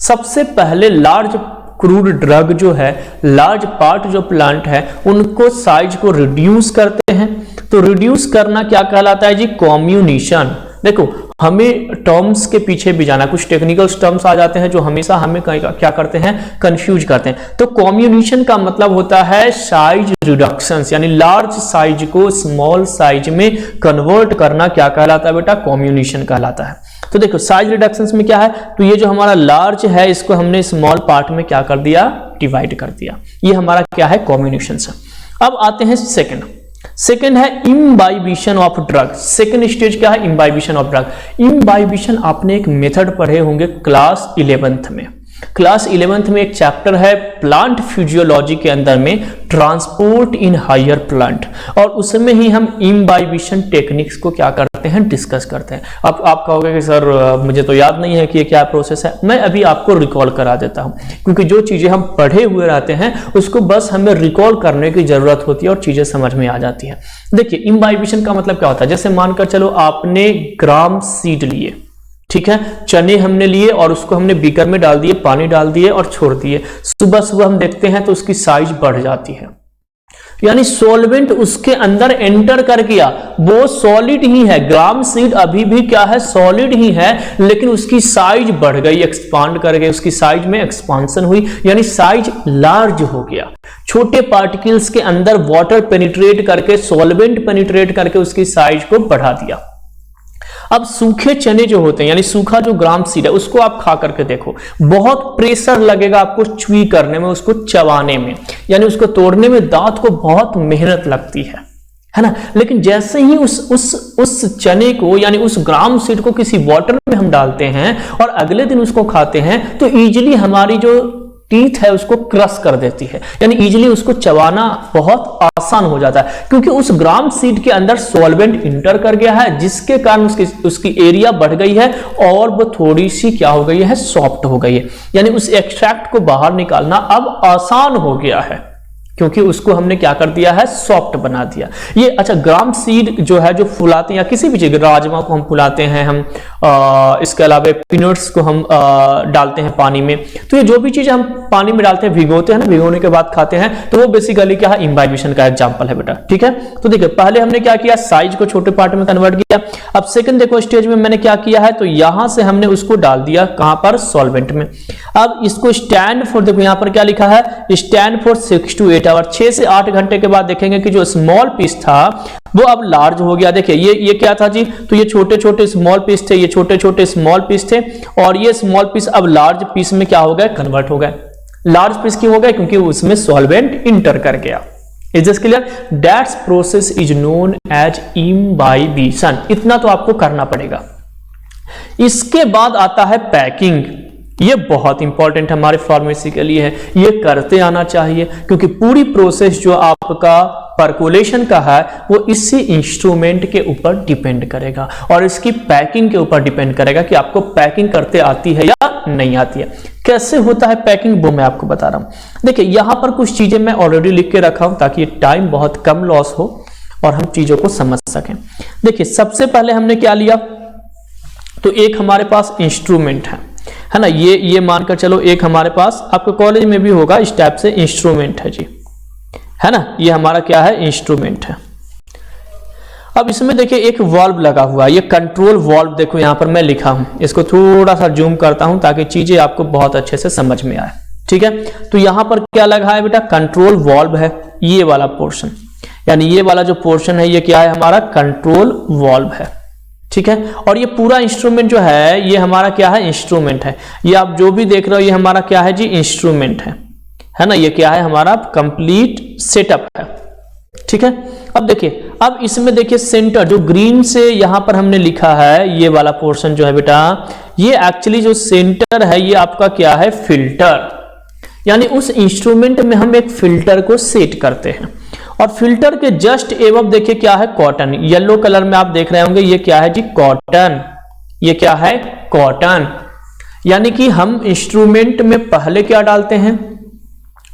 Speaker 1: सबसे पहले लार्ज क्रूड ड्रग जो है, लार्ज पार्ट जो प्लांट है, उनको साइज को रिड्यूस करते हैं। तो रिड्यूस करना क्या कहलाता है जी, कॉम्यूनिशन। देखो हमें टर्म्स के पीछे भी जाना, कुछ टेक्निकल टर्म्स आ जाते हैं जो हमेशा हमें क्या करते हैं, कंफ्यूज करते हैं। तो कॉम्यूनिशन का मतलब होता है साइज रिडक्शंस, यानी लार्ज साइज को स्मॉल साइज में कन्वर्ट करना क्या कहलाता है बेटा, कॉम्यूनिशन कहलाता है। तो देखो साइज रिडक्शंस में क्या है, तो ये जो हमारा लार्ज है इसको हमने स्मॉल पार्ट में क्या कर दिया, डिवाइड कर दिया। ये हमारा क्या है, कॉम्यूनिशन से। अब आते हैं सेकंड है imbibition of drug. Second stage क्या है, इम्बाइबिशन ऑफ ड्रग। इम्बाइबिशन आपने एक मेथड पढ़े होंगे क्लास 11th में। क्लास 11th में एक चैप्टर है प्लांट फिजियोलॉजी के अंदर में, ट्रांसपोर्ट इन हायर प्लांट, और उसमें ही हम इम्बाइबिशन टेक्निक्स को क्या करते हैं, डिस्कस करते हैं। अब आप कहोगे कि सर मुझे तो याद नहीं है कि ये क्या प्रोसेस है। मैं अभी आपको रिकॉल करा देता हूं, क्योंकि जो चीजें हम पढ़े हुए रहते हैं उसको बस हमें रिकॉल करने की जरूरत होती है और चीजें समझ में आ जाती है। देखिए इम्बाइबिशन का मतलब क्या होता है, जैसे मानकर चलो आपने ग्राम सीड लिए, ठीक है, चने हमने लिए और उसको हमने बीकर में डाल दिए, पानी डाल दिए और छोड़ दिए। सुबह सुबह हम देखते हैं तो उसकी साइज बढ़ जाती है, यानी सॉल्वेंट उसके अंदर एंटर कर गया। वो सॉलिड ही है, ग्राम सीड अभी भी क्या है, सॉलिड ही है, लेकिन उसकी साइज बढ़ गई, एक्सपांड कर गई, उसकी साइज में एक्सपांशन हुई, यानी साइज लार्ज हो गया। छोटे पार्टिकल्स के अंदर वाटर पेनिट्रेट करके, सॉल्वेंट पेनिट्रेट करके उसकी साइज को बढ़ा दिया। अब सूखे चने जो होते हैं, यानी सूखा जो ग्राम सीड है, उसको आप खा करके देखो, बहुत प्रेशर लगेगा आपको च्यूई करने में, उसको चबाने में, यानी उसको तोड़ने में दांत को बहुत मेहनत लगती है ना। लेकिन जैसे ही उस चने को, यानी उस ग्राम सीड को किसी वाटर में हम डालते हैं और अगले दिन उसको खाते हैं, तो इजीली हमारी जो टीथ है उसको क्रश कर देती है, यानी इजीली उसको चबाना बहुत आसान हो जाता है, क्योंकि उस ग्राम सीड के अंदर सॉल्वेंट इंटर कर गया है, जिसके कारण उसकी एरिया बढ़ गई है और वो थोड़ी सी क्या हो गई है, सॉफ्ट हो गई है, यानी उस एक्सट्रैक्ट को बाहर निकालना अब आसान हो गया है, क्योंकि उसको हमने क्या कर दिया है, सॉफ्ट बना दिया। ये अच्छा ग्राम सीड जो है, जो फुलाते हैं या किसी भी चीज, राजमा को हम फुलाते हैं, हम इसके अलावा पीनट्स को हम डालते हैं पानी में, तो ये जो भी चीज हम पानी में डालते हैं, भिगोते हैं ना, भिगोने के बाद खाते हैं, तो वो बेसिकली क्या है, इम्बाइबिशन का एग्जांपल है बेटा, ठीक है। तो देखिए पहले हमने क्या किया, साइज को छोटे पार्ट में कन्वर्ट किया। अब सेकंड देखो स्टेज में मैंने क्या किया है, तो यहां से हमने उसको डाल दिया कहां पर, सॉल्वेंट में। अब इसको स्टैंड फॉर, देखो यहां पर क्या लिखा है, स्टैंड फॉर 6 to 8 आवर, 6 से 8 घंटे के बाद देखेंगे कि जो स्मॉल पीस था वो अब लार्ज हो गया। देखिए ये क्या था जी, तो ये छोटे छोटे स्मॉल पीस थे, ये छोटे छोटे स्मॉल पीस थे, और ये स्मॉल पीस अब लार्ज पीस में क्या हो गए, कन्वर्ट हो गए। लार्ज पीस क्यों हो गए, क्योंकि उसमें सॉल्वेंट इंटर कर गया। Is this clear? That's process is known as imbibition. इतना तो आपको करना पड़ेगा। इसके बाद आता है पैकिंग। ये बहुत इंपॉर्टेंट हमारे फार्मेसी के लिए है, ये करते आना चाहिए, क्योंकि पूरी प्रोसेस जो आपका परकोलेशन का है वो इसी इंस्ट्रूमेंट के ऊपर डिपेंड करेगा और इसकी पैकिंग के ऊपर डिपेंड करेगा कि आपको पैकिंग करते आती है या नहीं आती है। कैसे होता है पैकिंग, वो मैं आपको बता रहा हूं। देखिए यहां पर कुछ चीजें मैं ऑलरेडी लिख के रखा हूं ताकि टाइम बहुत कम लॉस हो और हम चीजों को समझ सकें। देखिए सबसे पहले हमने क्या लिया, तो एक हमारे पास इंस्ट्रूमेंट है ना, ये मानकर चलो एक हमारे पास, आपके कॉलेज में भी होगा इस टाइप से इंस्ट्रूमेंट है जी, है ना, ये हमारा क्या है, इंस्ट्रूमेंट है। अब इसमें देखिए एक वॉल्व लगा हुआ है, ये कंट्रोल वॉल्व, देखो यहां पर मैं लिखा हूं, इसको थोड़ा सा जूम करता हूं ताकि चीजें आपको बहुत अच्छे से समझ में आए, ठीक है। तो यहां पर क्या लगा है बेटा, कंट्रोल वॉल्व है, ये वाला पोर्शन, यानी ये वाला जो पोर्शन है ये क्या है, हमारा कंट्रोल वॉल्व है, ठीक है। और ये पूरा इंस्ट्रूमेंट जो है ये हमारा क्या है, इंस्ट्रूमेंट है। ये आप जो भी देख रहे हो ये हमारा क्या है जी, इंस्ट्रूमेंट है ना, ये क्या है, हमारा कंप्लीट सेटअप है, ठीक है। अब देखिए, अब इसमें देखिए सेंटर जो ग्रीन से यहां पर हमने लिखा है, ये वाला पोर्शन जो है बेटा, ये एक्चुअली जो सेंटर है ये आपका क्या है, फिल्टर, यानी उस इंस्ट्रूमेंट में हम एक फिल्टर को सेट करते हैं। और फिल्टर के जस्ट एबव देखिए क्या है, कॉटन, येलो कलर में आप देख रहे होंगे, ये क्या है जी, कॉटन, ये क्या है, कॉटन। यानी कि हम इंस्ट्रूमेंट में पहले क्या डालते हैं,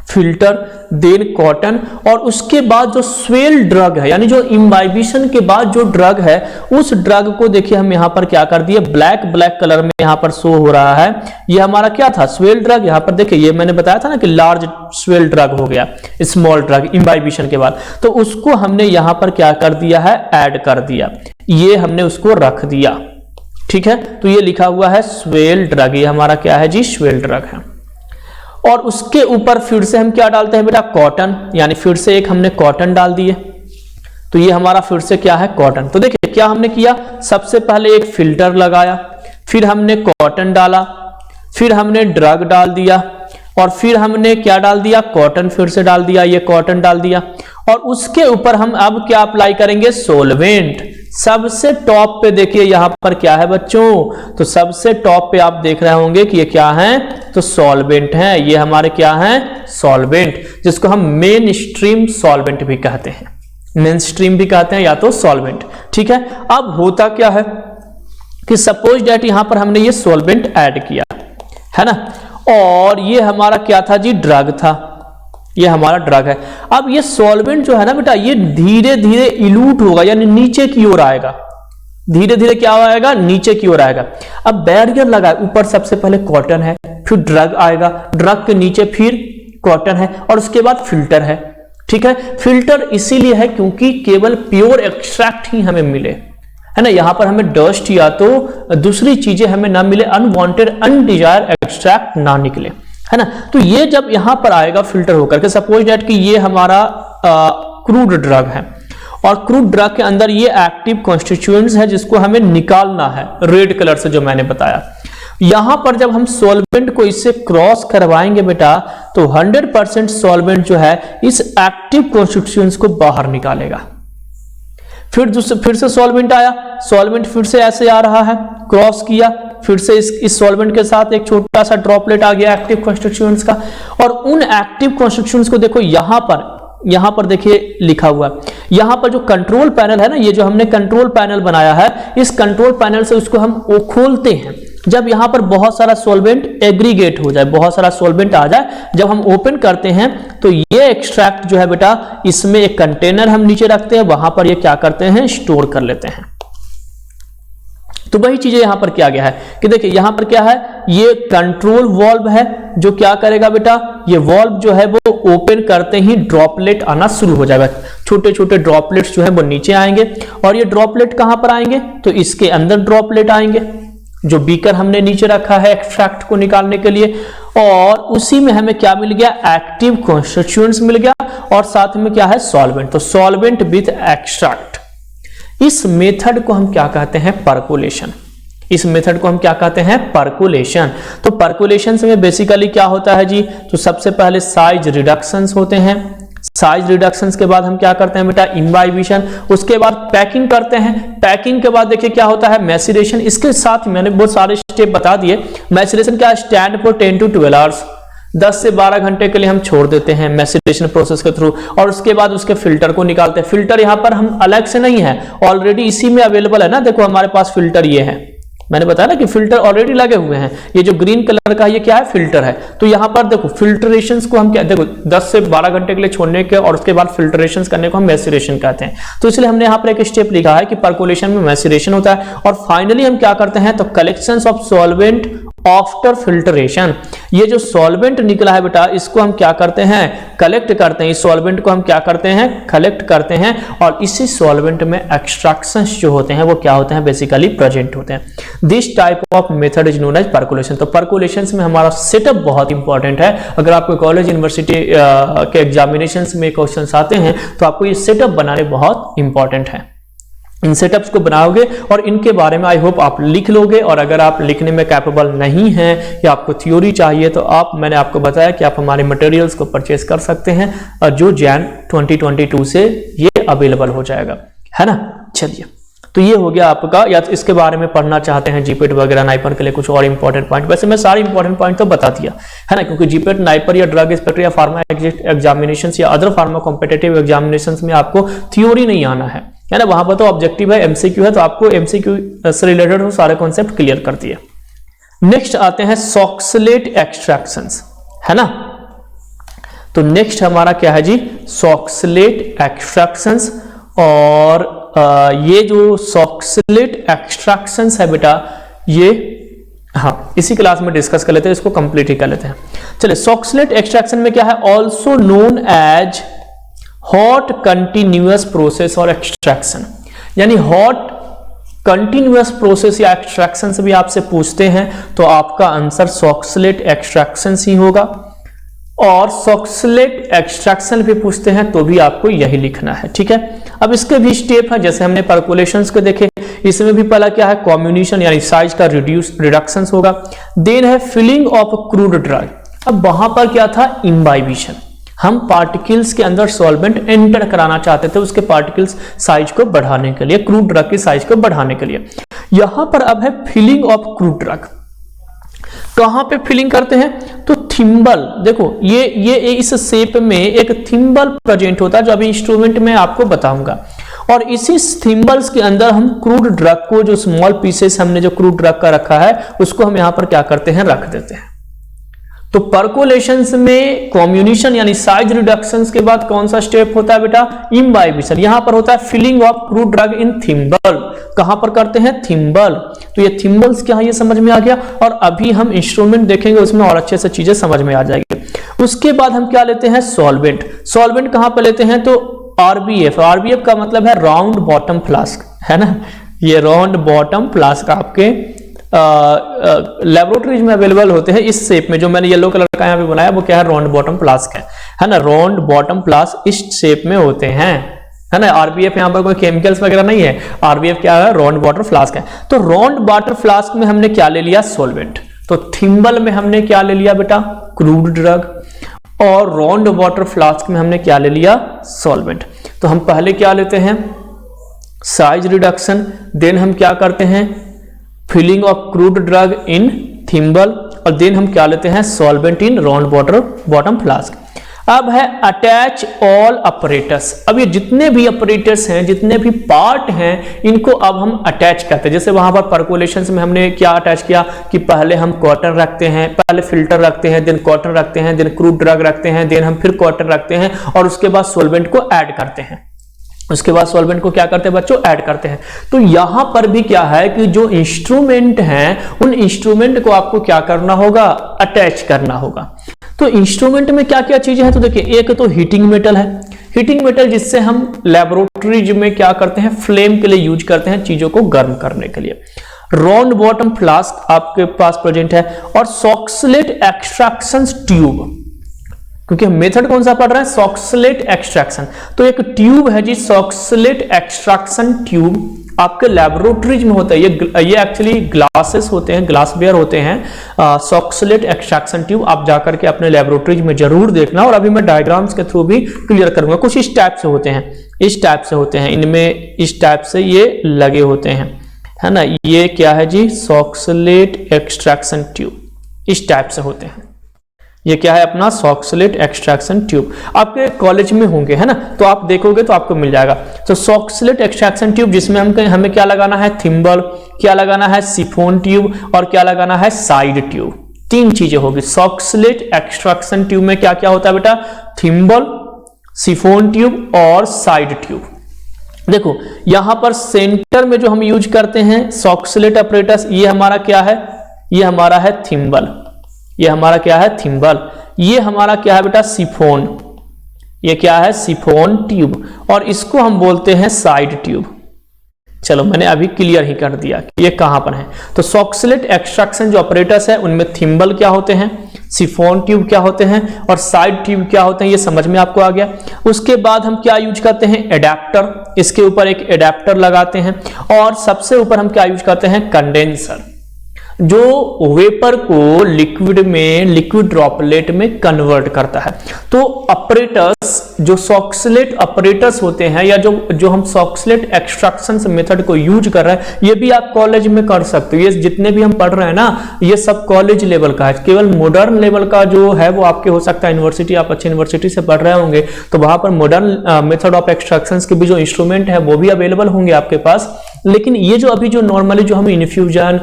Speaker 1: फिल्टर, देन कॉटन, और उसके बाद जो स्वेल ड्रग है यानी जो इम्बाइबिशन के बाद जो ड्रग है उस ड्रग को देखिए हम यहां पर क्या कर दिए, ब्लैक कलर में यहां पर शो हो रहा है। ये हमारा क्या था, स्वेल ड्रग। यहां पर देखिए ये मैंने बताया था ना कि लार्ज स्वेल ड्रग हो गया, स्मॉल ड्रग इम्बाइबिशन के बाद, तो उसको हमने यहां पर क्या कर दिया है, ऐड कर दिया, ये हमने उसको रख दिया। ठीक है, तो ये लिखा हुआ है स्वेल ड्रग, ये हमारा क्या है जी, स्वेल ड्रग है। और उसके ऊपर फिर से हम क्या डालते हैं बेटा, कॉटन, यानी फिर से एक हमने कॉटन डाल दिए, तो ये हमारा फिर से क्या है, कॉटन। तो देखिए क्या हमने किया, सबसे पहले एक फिल्टर लगाया, फिर हमने कॉटन डाला, फिर हमने ड्रग डाल दिया, और फिर हमने क्या डाल दिया, कॉटन फिर से डाल दिया, ये कॉटन डाल दिया, और उसके ऊपर हम अब क्या अप्लाई करेंगे, सोलवेंट। सबसे टॉप पे देखिए यहां पर क्या है बच्चों, तो सबसे टॉप पे आप देख रहे होंगे कि ये क्या है, तो सॉल्वेंट है, ये हमारे क्या है, सॉल्वेंट, जिसको हम मेन स्ट्रीम सॉल्वेंट भी कहते हैं, मेन स्ट्रीम भी कहते हैं या तो सॉल्वेंट। ठीक है, अब होता क्या है कि सपोज दैट यहां पर हमने ये सॉल्वेंट ऐड किया है ना, और ये हमारा क्या था जी, ड्रग था, ये हमारा ड्रग है। अब ये सॉल्वेंट जो है ना बेटा, ये धीरे धीरे इल्यूट होगा, यानी नीचे की ओर आएगा, धीरे धीरे क्या आएगा, नीचे की ओर आएगा। अब बैरियर लगा, ऊपर सबसे पहले कॉटन है, फिर ड्रग आएगा, ड्रग के नीचे फिर कॉटन है, और उसके बाद फिल्टर है। ठीक है, फिल्टर इसीलिए है क्योंकि केवल प्योर एक्सट्रैक्ट ही हमें मिले, है ना, यहां पर हमें डस्ट या तो दूसरी चीजें हमें ना मिले, अनवांटेड अनडिजायर एक्सट्रैक्ट ना निकले, है ना। तो ये जब यहां पर आएगा फिल्टर होकर के, सपोज दैट कि ये हमारा क्रूड ड्रग है, और क्रूड ड्रग के अंदर ये एक्टिव कॉन्स्टिट्यूएंट्स है जिसको हमें निकालना है, रेड कलर से जो मैंने बताया। यहां पर जब हम सॉल्वेंट को इससे क्रॉस करवाएंगे बेटा, तो 100% सॉल्वेंट जो है इस एक्टिव कॉन्स्टिट्यूएंट्स को बाहर निकालेगा। फिर से सॉल्वेंट आया, सॉल्वेंट फिर से ऐसे आ रहा है, क्रॉस किया, फिर से इस सॉल्वेंट के साथ एक छोटा सा ड्रॉपलेट आ गया एक्टिव कॉन्स्टिट्यूएंट्स का, और उन एक्टिव कॉन्स्टिट्यूएंट्स को देखो यहां पर देखिए लिखा हुआ है, यहां पर जो कंट्रोल पैनल है ना, ये जो हमने कंट्रोल पैनल बनाया है, इस कंट्रोल पैनल से उसको हम खोलते हैं। जब यहां पर बहुत सारा सॉल्वेंट एग्रीगेट हो जाए, बहुत सारा सॉल्वेंट आ जाए, जब हम ओपन करते हैं तो ये एक्सट्रैक्ट जो है बेटा, इसमें एक कंटेनर हम नीचे रखते हैं, वहां पर ये क्या करते हैं, स्टोर कर लेते हैं। तो वही चीजें यहां पर किया गया है कि देखिए यहां पर क्या है, ये कंट्रोल वाल्व है जो क्या करेगा बेटा, ये वाल्व जो है वो ओपन करते ही ड्रॉपलेट आना शुरू हो जाएगा, छोटे छोटे ड्रॉपलेट्स जो है वो नीचे आएंगे, और ये ड्रॉपलेट कहां पर आएंगे, तो इसके अंदर ड्रॉपलेट आएंगे, जो बीकर हमने नीचे रखा है एक्सट्रैक्ट को निकालने के लिए, और उसी में हमें क्या मिल गया, एक्टिव कॉन्स्टिट्यूएंट्स मिल गया, और साथ में क्या है, सॉल्वेंट। तो सॉल्वेंट विथ एक्सट्रैक्ट, इस मेथड को हम क्या कहते हैं, परकोलेशन। इस मेथड को हम क्या कहते हैं, परकोलेशन। तो परकोलेशन में बेसिकली क्या होता है जी, तो सबसे पहले साइज रिडक्शंस होते हैं, साइज रिडक्शंस के बाद हम क्या करते हैं बेटा, इम्बाइबिशन, उसके बाद पैकिंग करते हैं, पैकिंग के बाद देखिए क्या होता है, मैसिरेशन। इसके साथ मैंने बहुत सारे स्टेप बता दिए। मैसिरेशन क्या स्टैंड फॉर 10 to 12 आवर्स, 10 से 12 घंटे के लिए हम छोड़ देते हैं मैसिरेशन प्रोसेस के थ्रू, और उसके बाद उसके फिल्टर को निकालते हैं। फिल्टर यहाँ पर हम अलग से नहीं है, ऑलरेडी इसी में अवेलेबल है ना, देखो हमारे पास फिल्टर ये है, मैंने बताया ना कि फिल्टर ऑलरेडी लगे हुए हैं, ये जो ग्रीन कलर का ये क्या है, फिल्टर है। तो यहाँ पर देखो फिल्ट्रेशंस को हम क्या, देखो 10 से 12 घंटे के लिए छोड़ने के और उसके बाद फिल्ट्रेशंस करने को हम मैसिरेशन कहते हैं। तो इसलिए हमने यहाँ पर एक स्टेप लिखा है कि परकोलेशन में मैसिरेशन होता है, और फाइनली हम क्या करते हैं, तो collection of solvent after filtration. ये जो सॉल्वेंट निकला है बेटा, इसको हम क्या करते हैं, कलेक्ट करते हैं, इस सॉल्वेंट को हम क्या करते हैं, कलेक्ट करते हैं, और इसी सॉल्वेंट में एक्सट्रैक्शंस जो होते हैं वो क्या होते हैं, बेसिकली प्रेजेंट होते हैं। This type of method is known as percolation. तो परकोलेशन में हमारा सेटअप बहुत इंपॉर्टेंट है। अगर आपको कॉलेज यूनिवर्सिटी के एग्जामिनेशन में क्वेश्चंस आते हैं तो आपको ये सेटअप बनाने बहुत इंपॉर्टेंट है। इन सेटअप्स को बनाओगे और इनके बारे में आई होप आप लिख लोगे, और अगर आप लिखने में कैपेबल नहीं हैं या आपको थ्योरी चाहिए तो मैंने आपको बताया कि आप हमारे मटेरियल्स को परचेज कर सकते हैं, जो जैन 2022 से ये अवेलेबल हो जाएगा, है ना। चलिए, तो ये हो गया आपका, या तो इसके बारे में पढ़ना चाहते हैं जीपेट वगैरह नाइपर के लिए कुछ और इंपॉर्टेंट पॉइंट, वैसे मैं सारे इंपॉर्टेंट पॉइंट तो बता दिया है ना, क्योंकि जीपेट नाइपर या ड्रग इंस्पेक्टर या फार्मा एग्जामिनेशन या अदर फार्मा कॉम्पिटिटिव एग्जामिनेशन में आपको थ्योरी नहीं आना है ना, वहां पर तो ऑब्जेक्टिव है, एमसीक्यू है, तो आपको एमसीक्यू से रिलेटेड सारे कॉन्सेप्ट क्लियर कर दिए। नेक्स्ट आते हैं सॉक्सलेट एक्सट्रैक्शंस, है ना। तो नेक्स्ट हमारा क्या है जी, सॉक्सलेट एक्सट्रैक्शंस। और ये जो सॉक्सलेट एक्सट्रैक्शंस है बेटा, ये हाँ इसी क्लास में डिस्कस कर लेते हैं, इसको कंप्लीट ही कर लेते हैं। चलिए, सॉक्सलेट एक्सट्रैक्शन में क्या है, also known as hot continuous process और एक्सट्रैक्शन, यानी हॉट कंटिन्यूअस प्रोसेस या एक्सट्रैक्शन से भी आपसे पूछते हैं तो आपका आंसर सॉक्सलेट एक्सट्रैक्शन ही होगा, और सॉक्सलेट एक्सट्रैक्शन भी पूछते हैं तो भी आपको यही लिखना है, ठीक है। अब इसके भी स्टेप है, जैसे हमने परकोलेशंस को देखे, इसमें भी पहला क्या है, कॉम्बिनेशन यानी साइज का रिडक्शन होगा। देन है फिलिंग ऑफ क्रूड ड्रग। अब वहां पर क्या था, इम्बाइबिशन, हम पार्टिकल्स के अंदर सॉल्वेंट एंटर कराना चाहते थे उसके पार्टिकल्स साइज को बढ़ाने के लिए, क्रूड ड्रग की साइज को बढ़ाने के लिए। यहां पर अब है फिलिंग ऑफ क्रूड ड्रग। कहां पे फिलिंग करते हैं, तो थिम्बल, देखो ये इस शेप में एक थिम्बल प्रेजेंट होता है जो अभी इंस्ट्रूमेंट में आपको बताऊंगा, और इसी थिम्बल्स के अंदर हम क्रूड ड्रग को, जो स्मॉल पीसेस हमने जो क्रूड ड्रग का रखा है उसको हम यहां पर क्या करते हैं, रख देते हैं। तो परकोलेशंस में कॉम्बिनेशन यानी साइज रिडक्शंस के बाद कौन सा स्टेप होता है बेटा, इम्बाइबिशन। यहां पर होता है filling of crude drug in thimble. कहां पर करते हैं, थिम्बल। तो ये थिम्बल्स क्या है, ये समझ में आ गया, और अभी हम इंस्ट्रूमेंट देखेंगे उसमें और अच्छे से चीजें समझ में आ जाएगी। उसके बाद हम क्या लेते हैं, सॉल्वेंट। सॉल्वेंट कहां पर लेते हैं, तो आरबीएफ। आरबीएफ का मतलब है राउंड बॉटम फ्लास्क, है ना। ये राउंड बॉटम फ्लास्क आपके लेबोरेटरीज में अवेलेबल होते हैं इस शेप में, जो मैंने येलो कलर का यहाँ पे बनाया वो क्या है, राउंड बॉटम फ्लास्क है ना। राउंड बॉटम फ्लास्क इस शेप में होते हैं, है ना। आरबीएफ यहाँ पर कोई केमिकल्स वगैरह नहीं है, आरबीएफ क्या है, राउंड वाटर फ्लास्क है। तो राउंड वाटर फ्लास्क में हमने क्या ले लिया, सॉल्वेंट। तो थिम्बल में हमने क्या ले लिया बेटा, क्रूड ड्रग, और राउंड वाटर फ्लास्क में हमने क्या ले लिया, सॉल्वेंट। तो हम पहले क्या लेते हैं, साइज रिडक्शन, देन हम क्या करते हैं, filling of crude drug in thimble, और देन हम क्या लेते हैं, solvent in round water bottom flask. अब है अटैच ऑल ऑपरेटर्स। अब ये जितने भी ऑपरेटर्स हैं, जितने भी पार्ट हैं, इनको अब हम अटैच करते हैं। जैसे वहां पर परकोलेशंस में हमने क्या अटैच किया कि पहले हम कॉटन रखते हैं, पहले फिल्टर रखते हैं, देन कॉटन रखते हैं, देन क्रूड ड्रग रखते हैं, देन हम फिर कॉटन रखते हैं, और उसके बाद सॉल्वेंट को ऐड करते हैं। उसके बाद सॉल्वेंट को क्या करते हैं बच्चों, ऐड करते हैं। तो यहां पर भी क्या है कि जो इंस्ट्रूमेंट हैं, उन इंस्ट्रूमेंट को आपको क्या करना होगा, अटैच करना होगा। तो इंस्ट्रूमेंट में क्या क्या चीजें हैं, तो देखिए, एक तो हीटिंग मेटल है, हीटिंग मेटल जिससे हम लेबोरेटरीज में क्या करते हैं, फ्लेम के लिए यूज करते हैं, चीजों को गर्म करने के लिए। राउंड बॉटम फ्लास्क आपके पास प्रेजेंट है, और सॉक्सलेट एक्सट्रैक्शन ट्यूब, क्योंकि हम मेथड कौन सा पढ़ रहे हैं, सॉक्सलेट एक्सट्रैक्शन। तो एक ट्यूब है जी, सॉक्सलेट एक्सट्रैक्शन ट्यूब, आपके लेबोरेटरीज में होता है। ये एक्चुअली ग्लासेस होते हैं, ग्लासवेयर होते हैं। सॉक्सलेट एक्सट्रैक्शन ट्यूब आप जाकर के अपने लेबोरेटरीज में जरूर देखना, और अभी मैं डायग्राम्स के थ्रू भी क्लियर करूंगा। कुछ इस टाइप से होते हैं, इस टाइप से होते हैं, इनमें इस टाइप से ये लगे होते हैं, है ना। ये क्या है जी, सॉक्सलेट एक्सट्रैक्शन ट्यूब, इस टाइप से होते हैं। ये क्या है अपना, सॉक्सलेट एक्सट्रैक्शन ट्यूब, आपके कॉलेज में होंगे, है ना, तो आप देखोगे तो आपको मिल जाएगा। तो सॉक्सलेट एक्सट्रैक्शन ट्यूब, जिसमें हमें क्या लगाना है, थिम्बल, क्या लगाना है, सिफोन ट्यूब, और क्या लगाना है, साइड ट्यूब। तीन चीजें होगी। सॉक्सलेट एक्सट्रैक्शन ट्यूब में क्या क्या होता है बेटा, थिम्बल, सिफोन ट्यूब और साइड ट्यूब। देखो यहां पर सेंटर में जो हम यूज करते हैं सॉक्सलेट अपरेटस, ये हमारा क्या है, ये हमारा है थिम्बल, ये हमारा क्या है, थिम्बल। ये हमारा क्या है बेटा, सिफोन, ये क्या है, सिफोन ट्यूब, और इसको हम बोलते हैं साइड ट्यूब। चलो मैंने अभी क्लियर ही कर दिया कि ये कहां पर है। तो सॉक्सलेट एक्सट्रैक्शन जो ऑपरेटर्स है, उनमें थिम्बल क्या होते हैं, सिफोन ट्यूब क्या होते हैं, और साइड ट्यूब क्या होते हैं, ये समझ में आपको आ गया। उसके बाद हम क्या यूज करते हैं, एडेप्टर, इसके ऊपर एक एडेप्टर लगाते हैं, और सबसे ऊपर हम क्या यूज करते हैं, कंडेंसर, जो वेपर को लिक्विड में, लिक्विड ड्रॉपलेट में कन्वर्ट करता है। तो ऑपरेटर्स, जो सॉक्सलेट ऑपरेटर्स होते हैं, या जो हम सॉक्सलेट एक्सट्रैक्शन मेथड को यूज कर रहे हैं, ये भी आप कॉलेज में कर सकते हो। ये जितने भी हम पढ़ रहे हैं ना, ये सब कॉलेज लेवल का है। केवल मॉडर्न लेवल का जो है वो आपके हो सकता है यूनिवर्सिटी, आप अच्छी यूनिवर्सिटी से पढ़ रहे होंगे तो वहां पर मॉडर्न मेथड ऑफ एक्सट्रैक्शन के भी जो इंस्ट्रूमेंट है वो भी अवेलेबल होंगे आपके पास। लेकिन ये जो अभी जो नॉर्मली जो हम इन्फ्यूजन,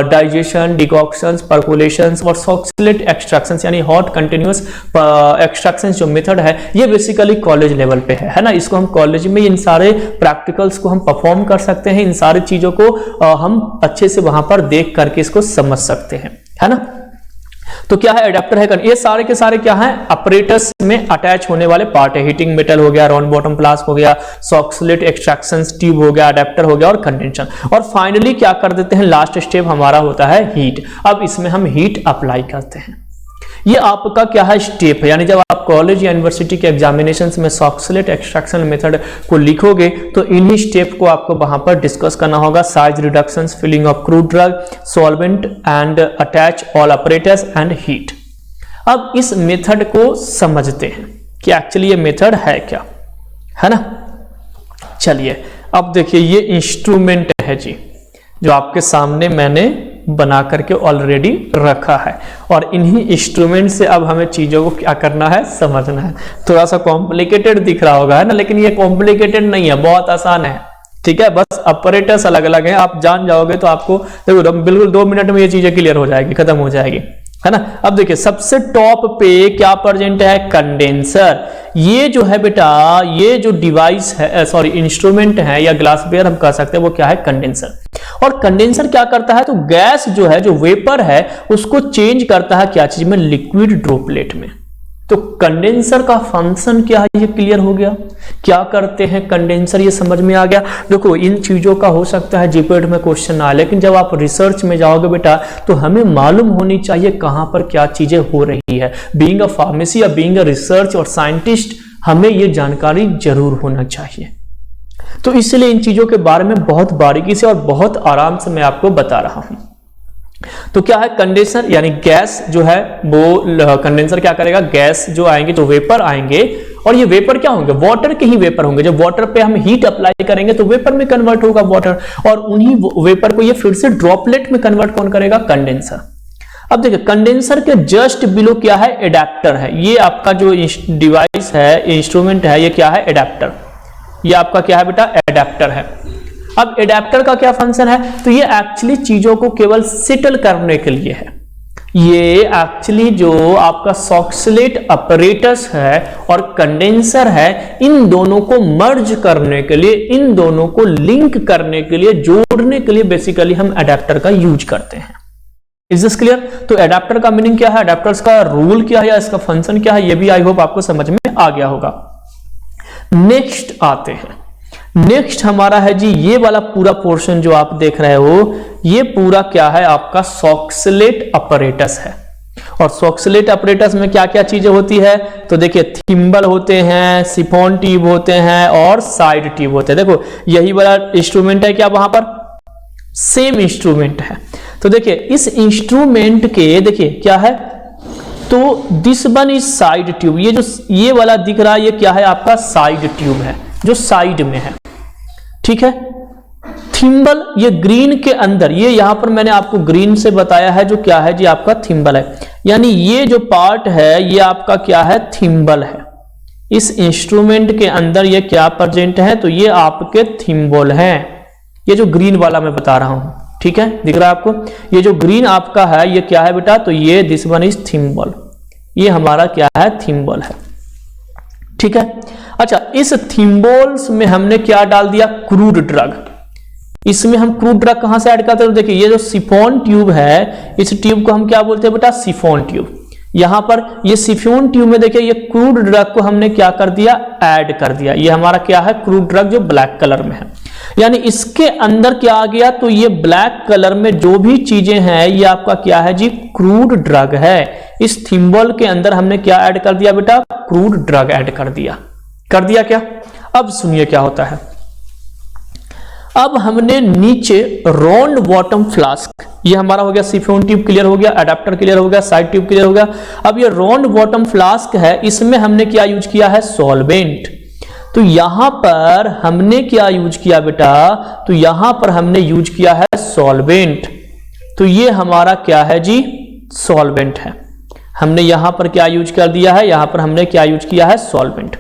Speaker 1: डाइजेशन, डिकॉक्शंस, परकोलेशंस और सॉक्सलेट एक्सट्रैक्शंस यानी हॉट कंटिन्यूअस एक्सट्रैक्शंस जो मेथड है, ये बेसिकली कॉलेज लेवल पे है ना। इसको हम कॉलेज में इन सारे प्रैक्टिकल्स को हम परफॉर्म कर सकते हैं, इन सारी चीजों को हम अच्छे से वहां पर देख करके इसको समझ सकते हैं, है ना। तो क्या है एडेप्टर है, ये सारे के सारे क्या है अपरेटस में अटैच होने वाले पार्ट है। हीटिंग मेटल हो गया, राउंड बॉटम फ्लास्क हो गया, सॉक्सलेट एक्सट्रैक्शन ट्यूब हो गया, अडेप्टर हो गया और कंडेंसर। और फाइनली क्या कर देते हैं, लास्ट स्टेप हमारा होता है हीट। अब इसमें हम हीट अप्लाई करते हैं। ये आपका क्या है स्टेप है, यानी जब आप कॉलेज या यूनिवर्सिटी के एग्जामिनेशंस में सॉक्सलेट एक्सट्रैक्शन मेथड को लिखोगे तो इन्हीं स्टेप को आपको वहां पर डिस्कस करना होगा। Size reductions, filling of crude drug, solvent and attach all operators and heat. अब इस मेथड को समझते हैं कि एक्चुअली ये मेथड है क्या, है ना। चलिए अब देखिए ये इंस्ट्रूमेंट है जी, जो आपके सामने मैंने बना करके ऑलरेडी रखा है, और इन्हीं इंस्ट्रूमेंट से अब हमें चीजों को क्या करना है, समझना है। थोड़ा सा कॉम्प्लिकेटेड दिख रहा होगा, है ना, लेकिन ये कॉम्प्लिकेटेड नहीं है, बहुत आसान है, ठीक है। बस ऑपरेटर्स अलग अलग हैं, आप जान जाओगे तो आपको देखो बिल्कुल 2 मिनट में ये चीजें क्लियर हो जाएगी, खत्म हो जाएगी, है ना। अब देखिए सबसे टॉप पे क्या प्रेजेंट है, कंडेंसर। ये जो है बेटा, ये जो डिवाइस है, सॉरी इंस्ट्रूमेंट है या ग्लास वेयर हम कह सकते हैं, वो क्या है, कंडेंसर। और कंडेंसर क्या करता है, तो गैस जो है, जो वेपर है, उसको चेंज करता है क्या चीज में, लिक्विड ड्रॉपलेट में। तो कंडेंसर का फंक्शन क्या है, ये क्लियर हो गया। क्या करते हैं कंडेंसर, ये समझ में आ गया। देखो इन चीजों का हो सकता है जीपीएट में क्वेश्चन आए, लेकिन जब आप रिसर्च में जाओगे बेटा तो हमें मालूम होनी चाहिए कहां पर क्या चीजें हो रही है। बीइंग अ फार्मेसी या बीइंग अ रिसर्च और साइंटिस्ट, हमें ये जानकारी जरूर होना चाहिए। तो इसलिए इन चीजों के बारे में बहुत बारीकी से और बहुत आराम से मैं आपको बता रहा हूं। तो क्या है कंडेंसर, यानी गैस जो है वो कंडेंसर क्या करेगा, गैस जो आएंगे तो वेपर आएंगे, और ये वेपर क्या होंगे, वाटर के ही वेपर होंगे। जब वाटर पे हम हीट अप्लाई करेंगे तो वेपर में कन्वर्ट होगा वाटर, और उन्हीं वेपर को ये फिर से ड्रॉपलेट में कन्वर्ट कौन करेगा, कंडेंसर। अब देखिए कंडेंसर के जस्ट बिलो क्या है, एडेप्टर है। ये आपका जो डिवाइस है, इंस्ट्रूमेंट है, ये क्या है, एडेप्टर। ये आपका क्या है बेटा, एडेप्टर है। अब एडेप्टर का क्या फंक्शन है, तो ये एक्चुअली चीजों को केवल सेटल करने के लिए है। ये एक्चुअली जो आपका सॉक्सलेट अपरेटस है और कंडेंसर है, इन दोनों को मर्ज करने के लिए, इन दोनों को लिंक करने के लिए, जोड़ने के लिए बेसिकली हम एडेप्टर का यूज करते हैं। Is this clear. तो एडेप्टर का मीनिंग क्या है, एडेप्टर्स का रूल क्या है या इसका फंक्शन क्या है, ये भी आई होप आपको समझ में आ गया होगा। नेक्स्ट आते हैं, नेक्स्ट हमारा है जी ये वाला पूरा पोर्शन जो आप देख रहे हो, ये पूरा क्या है आपका सॉक्सलेट अपरेटस है। और सॉक्सलेट अपरेटस में क्या क्या चीजें होती है, तो देखिए थिम्बल होते हैं, सिफोन ट्यूब होते हैं और साइड ट्यूब होते हैं। देखो यही वाला इंस्ट्रूमेंट है क्या, वहां पर सेम इंस्ट्रूमेंट है। तो देखिए इस इंस्ट्रूमेंट के देखिए क्या है, तो this one is side tube. ये जो ये वाला दिख रहा है, ये क्या है आपका साइड ट्यूब है, जो साइड में है, ठीक है। थिम्बल ये ग्रीन के अंदर, ये यहां पर मैंने आपको ग्रीन से बताया है, जो क्या है जी आपका थिम्बल है, यानी ये जो पार्ट है ये आपका क्या है, थिम्बल है। इस इंस्ट्रूमेंट के अंदर ये क्या प्रेजेंट है, तो ये आपके थिम्बल हैं, ये जो ग्रीन वाला मैं बता रहा हूं, ठीक है, दिख रहा है आपको। ये जो ग्रीन आपका है ये क्या है बेटा, तो ये दिस वन इज थिम्बल, ये हमारा क्या है, थिम्बल है, ठीक है। अच्छा इस थिम्बल्स में हमने क्या डाल दिया, क्रूड ड्रग। इसमें हम क्रूड ड्रग कहां से ऐड करते हैं, तो देखिए ये जो सिफोन ट्यूब है, इस ट्यूब को हम क्या बोलते हैं बेटा, सिफोन ट्यूब। यहां पर ये सिफोन ट्यूब में देखिए ये क्रूड ड्रग को हमने क्या कर दिया, ऐड कर दिया। ये हमारा क्या है, क्रूड ड्रग जो ब्लैक कलर में है, यानी इसके अंदर क्या आ गया, तो ये ब्लैक कलर में जो भी चीजें हैं ये आपका क्या है जी, क्रूड ड्रग है। इस थिम्बल के अंदर हमने क्या ऐड कर दिया बेटा, क्रूड ड्रग ऐड कर दिया क्या। अब सुनिए क्या होता है, अब हमने नीचे राउंड बॉटम फ्लास्क, ये हमारा हो गया सिफोन ट्यूब क्लियर हो गया, अडेप्टर क्लियर हो गया, साइड ट्यूब क्लियर हो गया। अब ये राउंड बॉटम फ्लास्क है, इसमें हमने क्या यूज किया है, सॉल्वेंट। तो यहां पर हमने क्या यूज किया बेटा, तो यहां पर हमने यूज किया है सॉल्वेंट। तो ये हमारा क्या है जी, सॉल्वेंट है। हमने यहां पर क्या यूज कर दिया है, यहां पर हमने क्या यूज किया है, सॉल्वेंट।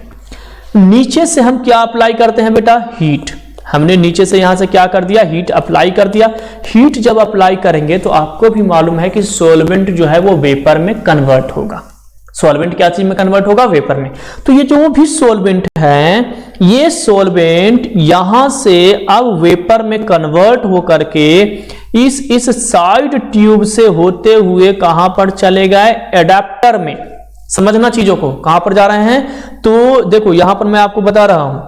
Speaker 1: नीचे से हम क्या अप्लाई करते हैं बेटा, हीट। हमने नीचे से यहां से क्या कर दिया, हीट अप्लाई कर दिया। हीट जब अप्लाई करेंगे तो आपको भी मालूम है कि सॉल्वेंट जो है वो वेपर में कन्वर्ट होगा। सॉल्वेंट क्या चीज में कन्वर्ट होगा, वेपर में। तो ये जो भी सॉल्वेंट है, ये सॉल्वेंट यहां से अब वेपर में कन्वर्ट होकर के इस साइड ट्यूब से होते हुए कहां पर चले गए, एडाप्टर में। समझना चीजों को, कहां पर जा रहे हैं। तो देखो यहां पर मैं आपको बता रहा हूं,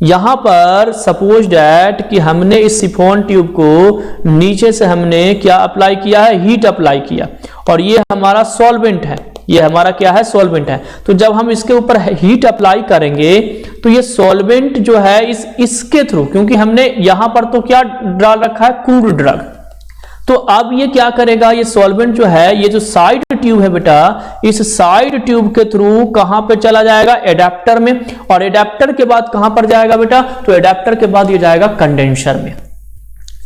Speaker 1: यहां पर सपोज डैट कि हमने इस सिफोन ट्यूब को नीचे से हमने क्या अप्लाई किया है, हीट अप्लाई किया, और ये हमारा सॉल्वेंट है, ये हमारा क्या है, सॉल्वेंट है। तो जब हम इसके ऊपर हीट अप्लाई करेंगे तो ये सॉल्वेंट जो है इसके थ्रू, क्योंकि हमने यहां पर तो क्या डाल रखा है, क्रूड ड्रग, तो अब ये क्या करेगा, ये सॉल्वेंट जो है, ये जो साइड ट्यूब है बेटा, इस साइड ट्यूब के थ्रू कहां पे चला जाएगा, एडाप्टर में, और एडाप्टर के बाद कहां पर जाएगा बेटा, तो एडाप्टर के बाद ये जाएगा कंडेंसर में।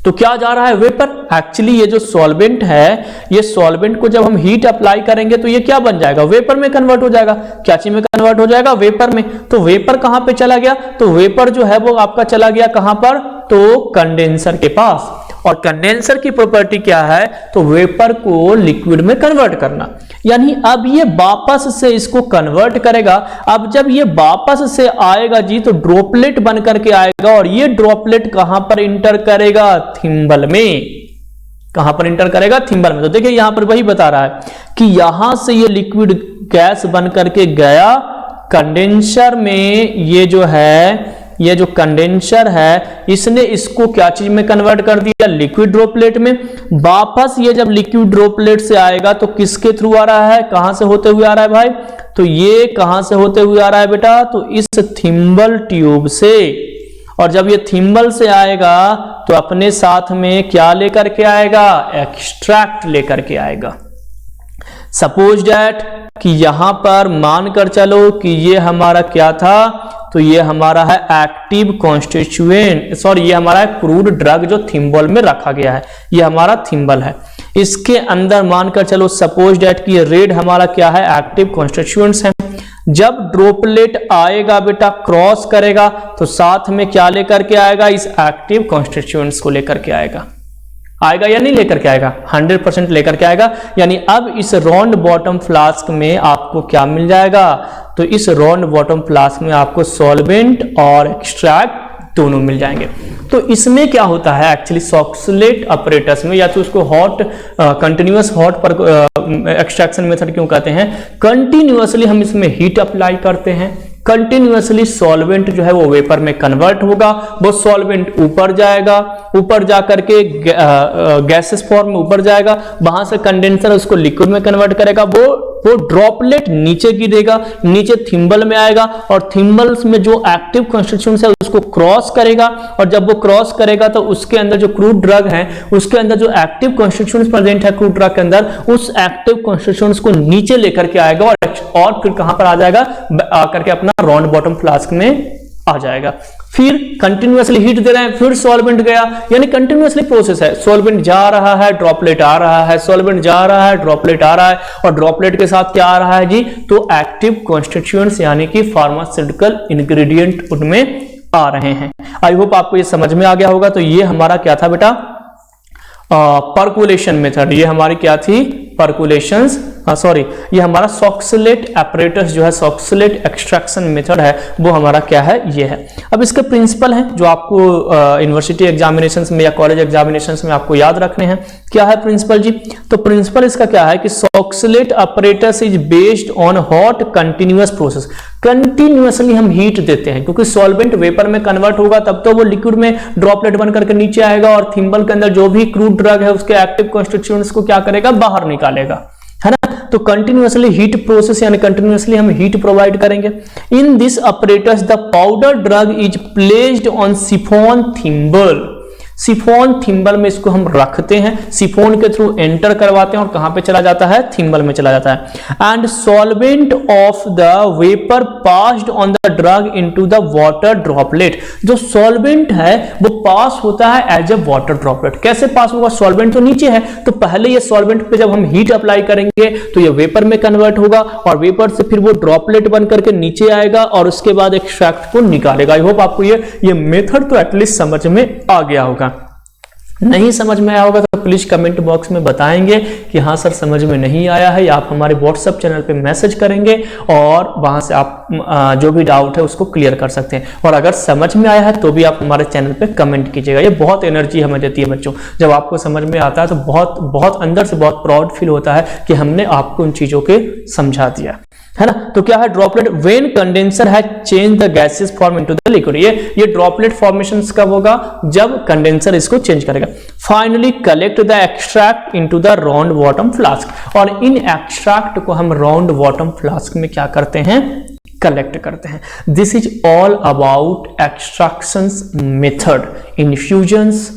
Speaker 1: तो क्या जा रहा है, वेपर। एक्चुअली ये जो सॉल्वेंट है, ये सॉल्वेंट को जब हम हीट अप्लाई करेंगे तो ये क्या बन जाएगा, वेपर में कन्वर्ट हो जाएगा। क्या चीज में कन्वर्ट हो जाएगा, वेपर में। तो वेपर कहां पे चला गया, तो वेपर जो है वो आपका चला गया कहां पर, तो कंडेंसर के पास। और कंडेंसर की प्रॉपर्टी क्या है, तो वेपर को लिक्विड में कन्वर्ट करना। यानी अब ये वापस से इसको कन्वर्ट करेगा। अब जब ये वापस से आएगा जी, तो ड्रॉपलेट बन करके आएगा, और ये ड्रॉपलेट कहां पर इंटर करेगा, थिम्बल में। कहां पर इंटर करेगा, थिम्बल में। तो देखिए यहां पर वही बता रहा है कि यहां से ये लिक्विड गैस बन करके गया कंडेंसर में। ये जो है, ये जो कंडेंसर है, इसने इसको क्या चीज में कन्वर्ट कर दिया, लिक्विड ड्रॉपलेट में। वापस ये जब लिक्विड ड्रॉपलेट से आएगा तो किसके थ्रू आ रहा है, कहां से होते हुए आ रहा है भाई, तो ये कहां से होते हुए आ रहा है बेटा, तो इस थिम्बल ट्यूब से। और जब ये थिम्बल से आएगा तो अपने साथ में क्या लेकर के आएगा, एक्सट्रैक्ट लेकर के आएगा। सपोज डैट कि यहां पर मानकर चलो कि ये हमारा क्या था, तो ये हमारा है एक्टिव कॉन्स्टिट्यूएंट, सॉरी ये हमारा है क्रूड ड्रग जो थिम्बल में रखा गया है, ये हमारा थिम्बल है। इसके अंदर मानकर चलो सपोज डैट कि ये रेड हमारा क्या है, एक्टिव कॉन्स्टिट्यूएंट्स है। जब ड्रॉपलेट आएगा बेटा, क्रॉस करेगा, तो साथ में क्या लेकर के आएगा, इस एक्टिव कॉन्स्टिट्यूएंट्स को लेकर के आएगा। आएगा या नहीं लेकर के आएगा, 100% लेकर के आएगा। यानी अब इस राउंड बॉटम फ्लास्क में आपको क्या मिल जाएगा, तो इस राउंड बॉटम फ्लास्क में आपको सॉल्वेंट और एक्सट्रैक्ट दोनों मिल जाएंगे। तो इसमें क्या होता है एक्चुअली, सॉक्सलेट अपरेटस में, या तो उसको हॉट कंटिन्यूअस हॉट पर एक्सट्रैक्शन मेथड क्यों कहते हैं, कंटिन्यूअसली हम इसमें हीट अप्लाई करते हैं, कंटिन्यूअसली सॉल्वेंट जो है वो वेपर में कन्वर्ट होगा, वो सॉल्वेंट ऊपर जाएगा, ऊपर जाकर के गैसेस फॉर्म में ऊपर जाएगा, वहां से कंडेंसर उसको लिक्विड में कन्वर्ट करेगा, वो ड्रॉपलेट नीचे गिरेगा, नीचे थिम्बल में आएगा, और थिम्बल्स में जो एक्टिव कॉन्स्टिट्यूएंट्स है उसको क्रॉस करेगा, और जब वो क्रॉस करेगा तो उसके अंदर जो क्रूड ड्रग है, उसके अंदर जो एक्टिव कॉन्स्टिट्यूएंट्स प्रेजेंट है क्रूड ड्रग के अंदर, उस एक्टिव कॉन्स्टिट्यूएंट्स को नीचे लेकर के आएगा, और फिर कहां पर आ जाएगा, आकर के अपना राउंड बॉटम फ्लास्क में आ जाएगा। फिर कंटिन्यूअसली हीट दे रहे हैं, फिर सॉल्वेंट गया, यानी कंटिन्यूअसली प्रोसेस है। सॉल्वेंट जा रहा है, ड्रॉपलेट आ रहा है, सॉल्वेंट जा रहा है, ड्रॉपलेट आ रहा है, और ड्रॉपलेट के साथ क्या आ रहा है जी, तो एक्टिव कॉन्स्टिट्यूएंट्स यानी कि फार्मास्यूटिकल इंग्रेडिएंट उनमें आ रहे हैं। आई होप आपको ये समझ में आ गया होगा। तो ये हमारा क्या था बेटा, पर्कुलेशन मेथड। ये हमारी क्या थी, पर्कुलेशंस, सॉरी ये हमारा सॉक्सलेट एपरेटस जो है, सॉक्सलेट एक्सट्रैक्शन मेथड है, वो हमारा क्या है, ये है। अब इसके प्रिंसिपल हैं जो आपको यूनिवर्सिटी एग्जामिनेशंस में या कॉलेज एग्जामिनेशंस में आपको याद रखने हैं। क्या है प्रिंसिपल जी, तो प्रिंसिपल इसका क्या है कि Soxhlet apparatus is based on hot continuous process. Continuously हम हीट देते हैं, क्योंकि सॉल्वेंट वेपर में कन्वर्ट होगा तब तो वो लिक्विड में ड्रॉपलेट बन करके नीचे आएगा, और थिम्बल के अंदर जो भी क्रूड ड्रग है उसके एक्टिव कॉन्स्टिट्यूएंट्स को क्या करेगा, बाहर निकालेगा, है ना। तो कंटिन्यूअसली हीट प्रोसेस यानी कंटिन्यूअसली हम हीट प्रोवाइड करेंगे। In this apparatus the powder drug is placed on chiffon thimble. Chiffon thimble में इसको हम रखते हैं, सिफोन के थ्रू एंटर करवाते हैं और कहां पे चला जाता है, थिम्बल में चला जाता है। And solvent of the vapour passed on the drug into the water droplet, जो सॉल्वेंट है वो पास होता है एज ए वाटर ड्रॉपलेट। कैसे पास होगा, सॉल्वेंट तो नीचे है, तो पहले ये सॉल्वेंट पे जब हम हीट अप्लाई करेंगे तो ये वेपर में कन्वर्ट होगा और वेपर से फिर वो ड्रॉपलेट बन करके नीचे आएगा और उसके बाद एक्सट्रैक्ट को निकालेगा। आई होप आपको ये मेथड तो एटलीस्ट समझ में आ गया होगा। नहीं समझ में आया होगा तो प्लीज कमेंट बॉक्स में बताएंगे कि हाँ सर समझ में नहीं आया है, या आप हमारे व्हाट्सएप चैनल पे मैसेज करेंगे और वहां से आप जो भी डाउट है उसको क्लियर कर सकते हैं। और अगर समझ में आया है तो भी आप हमारे चैनल पे कमेंट कीजिएगा। ये बहुत एनर्जी हमें देती है बच्चों, जब आपको समझ में आता है तो बहुत बहुत अंदर से बहुत प्राउड फील होता है कि हमने आपको उन चीजों के समझा दिया, है ना। तो क्या है droplet, when condenser has change the gases form into the liquid, ये ड्रॉपलेट फॉर्मेशन कब होगा, जब कंडेंसर इसको चेंज करेगा। Finally collect the extract into the round bottom flask, और इन एक्सट्रैक्ट को हम राउंड बॉटम फ्लास्क में क्या करते हैं, कलेक्ट करते हैं। This is all about extractions method, infusions,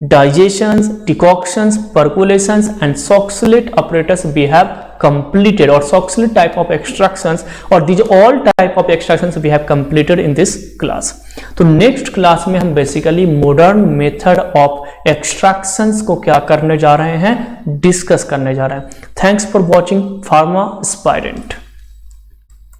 Speaker 1: digestions, decoctions, percolations and Soxhlet apparatus we have completed, or Soxhlet type of extractions, or these all type of extractions we have completed in this class. तो next class में हम basically modern method of extractions को क्या करने जा रहे हैं, discuss करने जा रहे हैं। Thanks for watching pharma aspirant.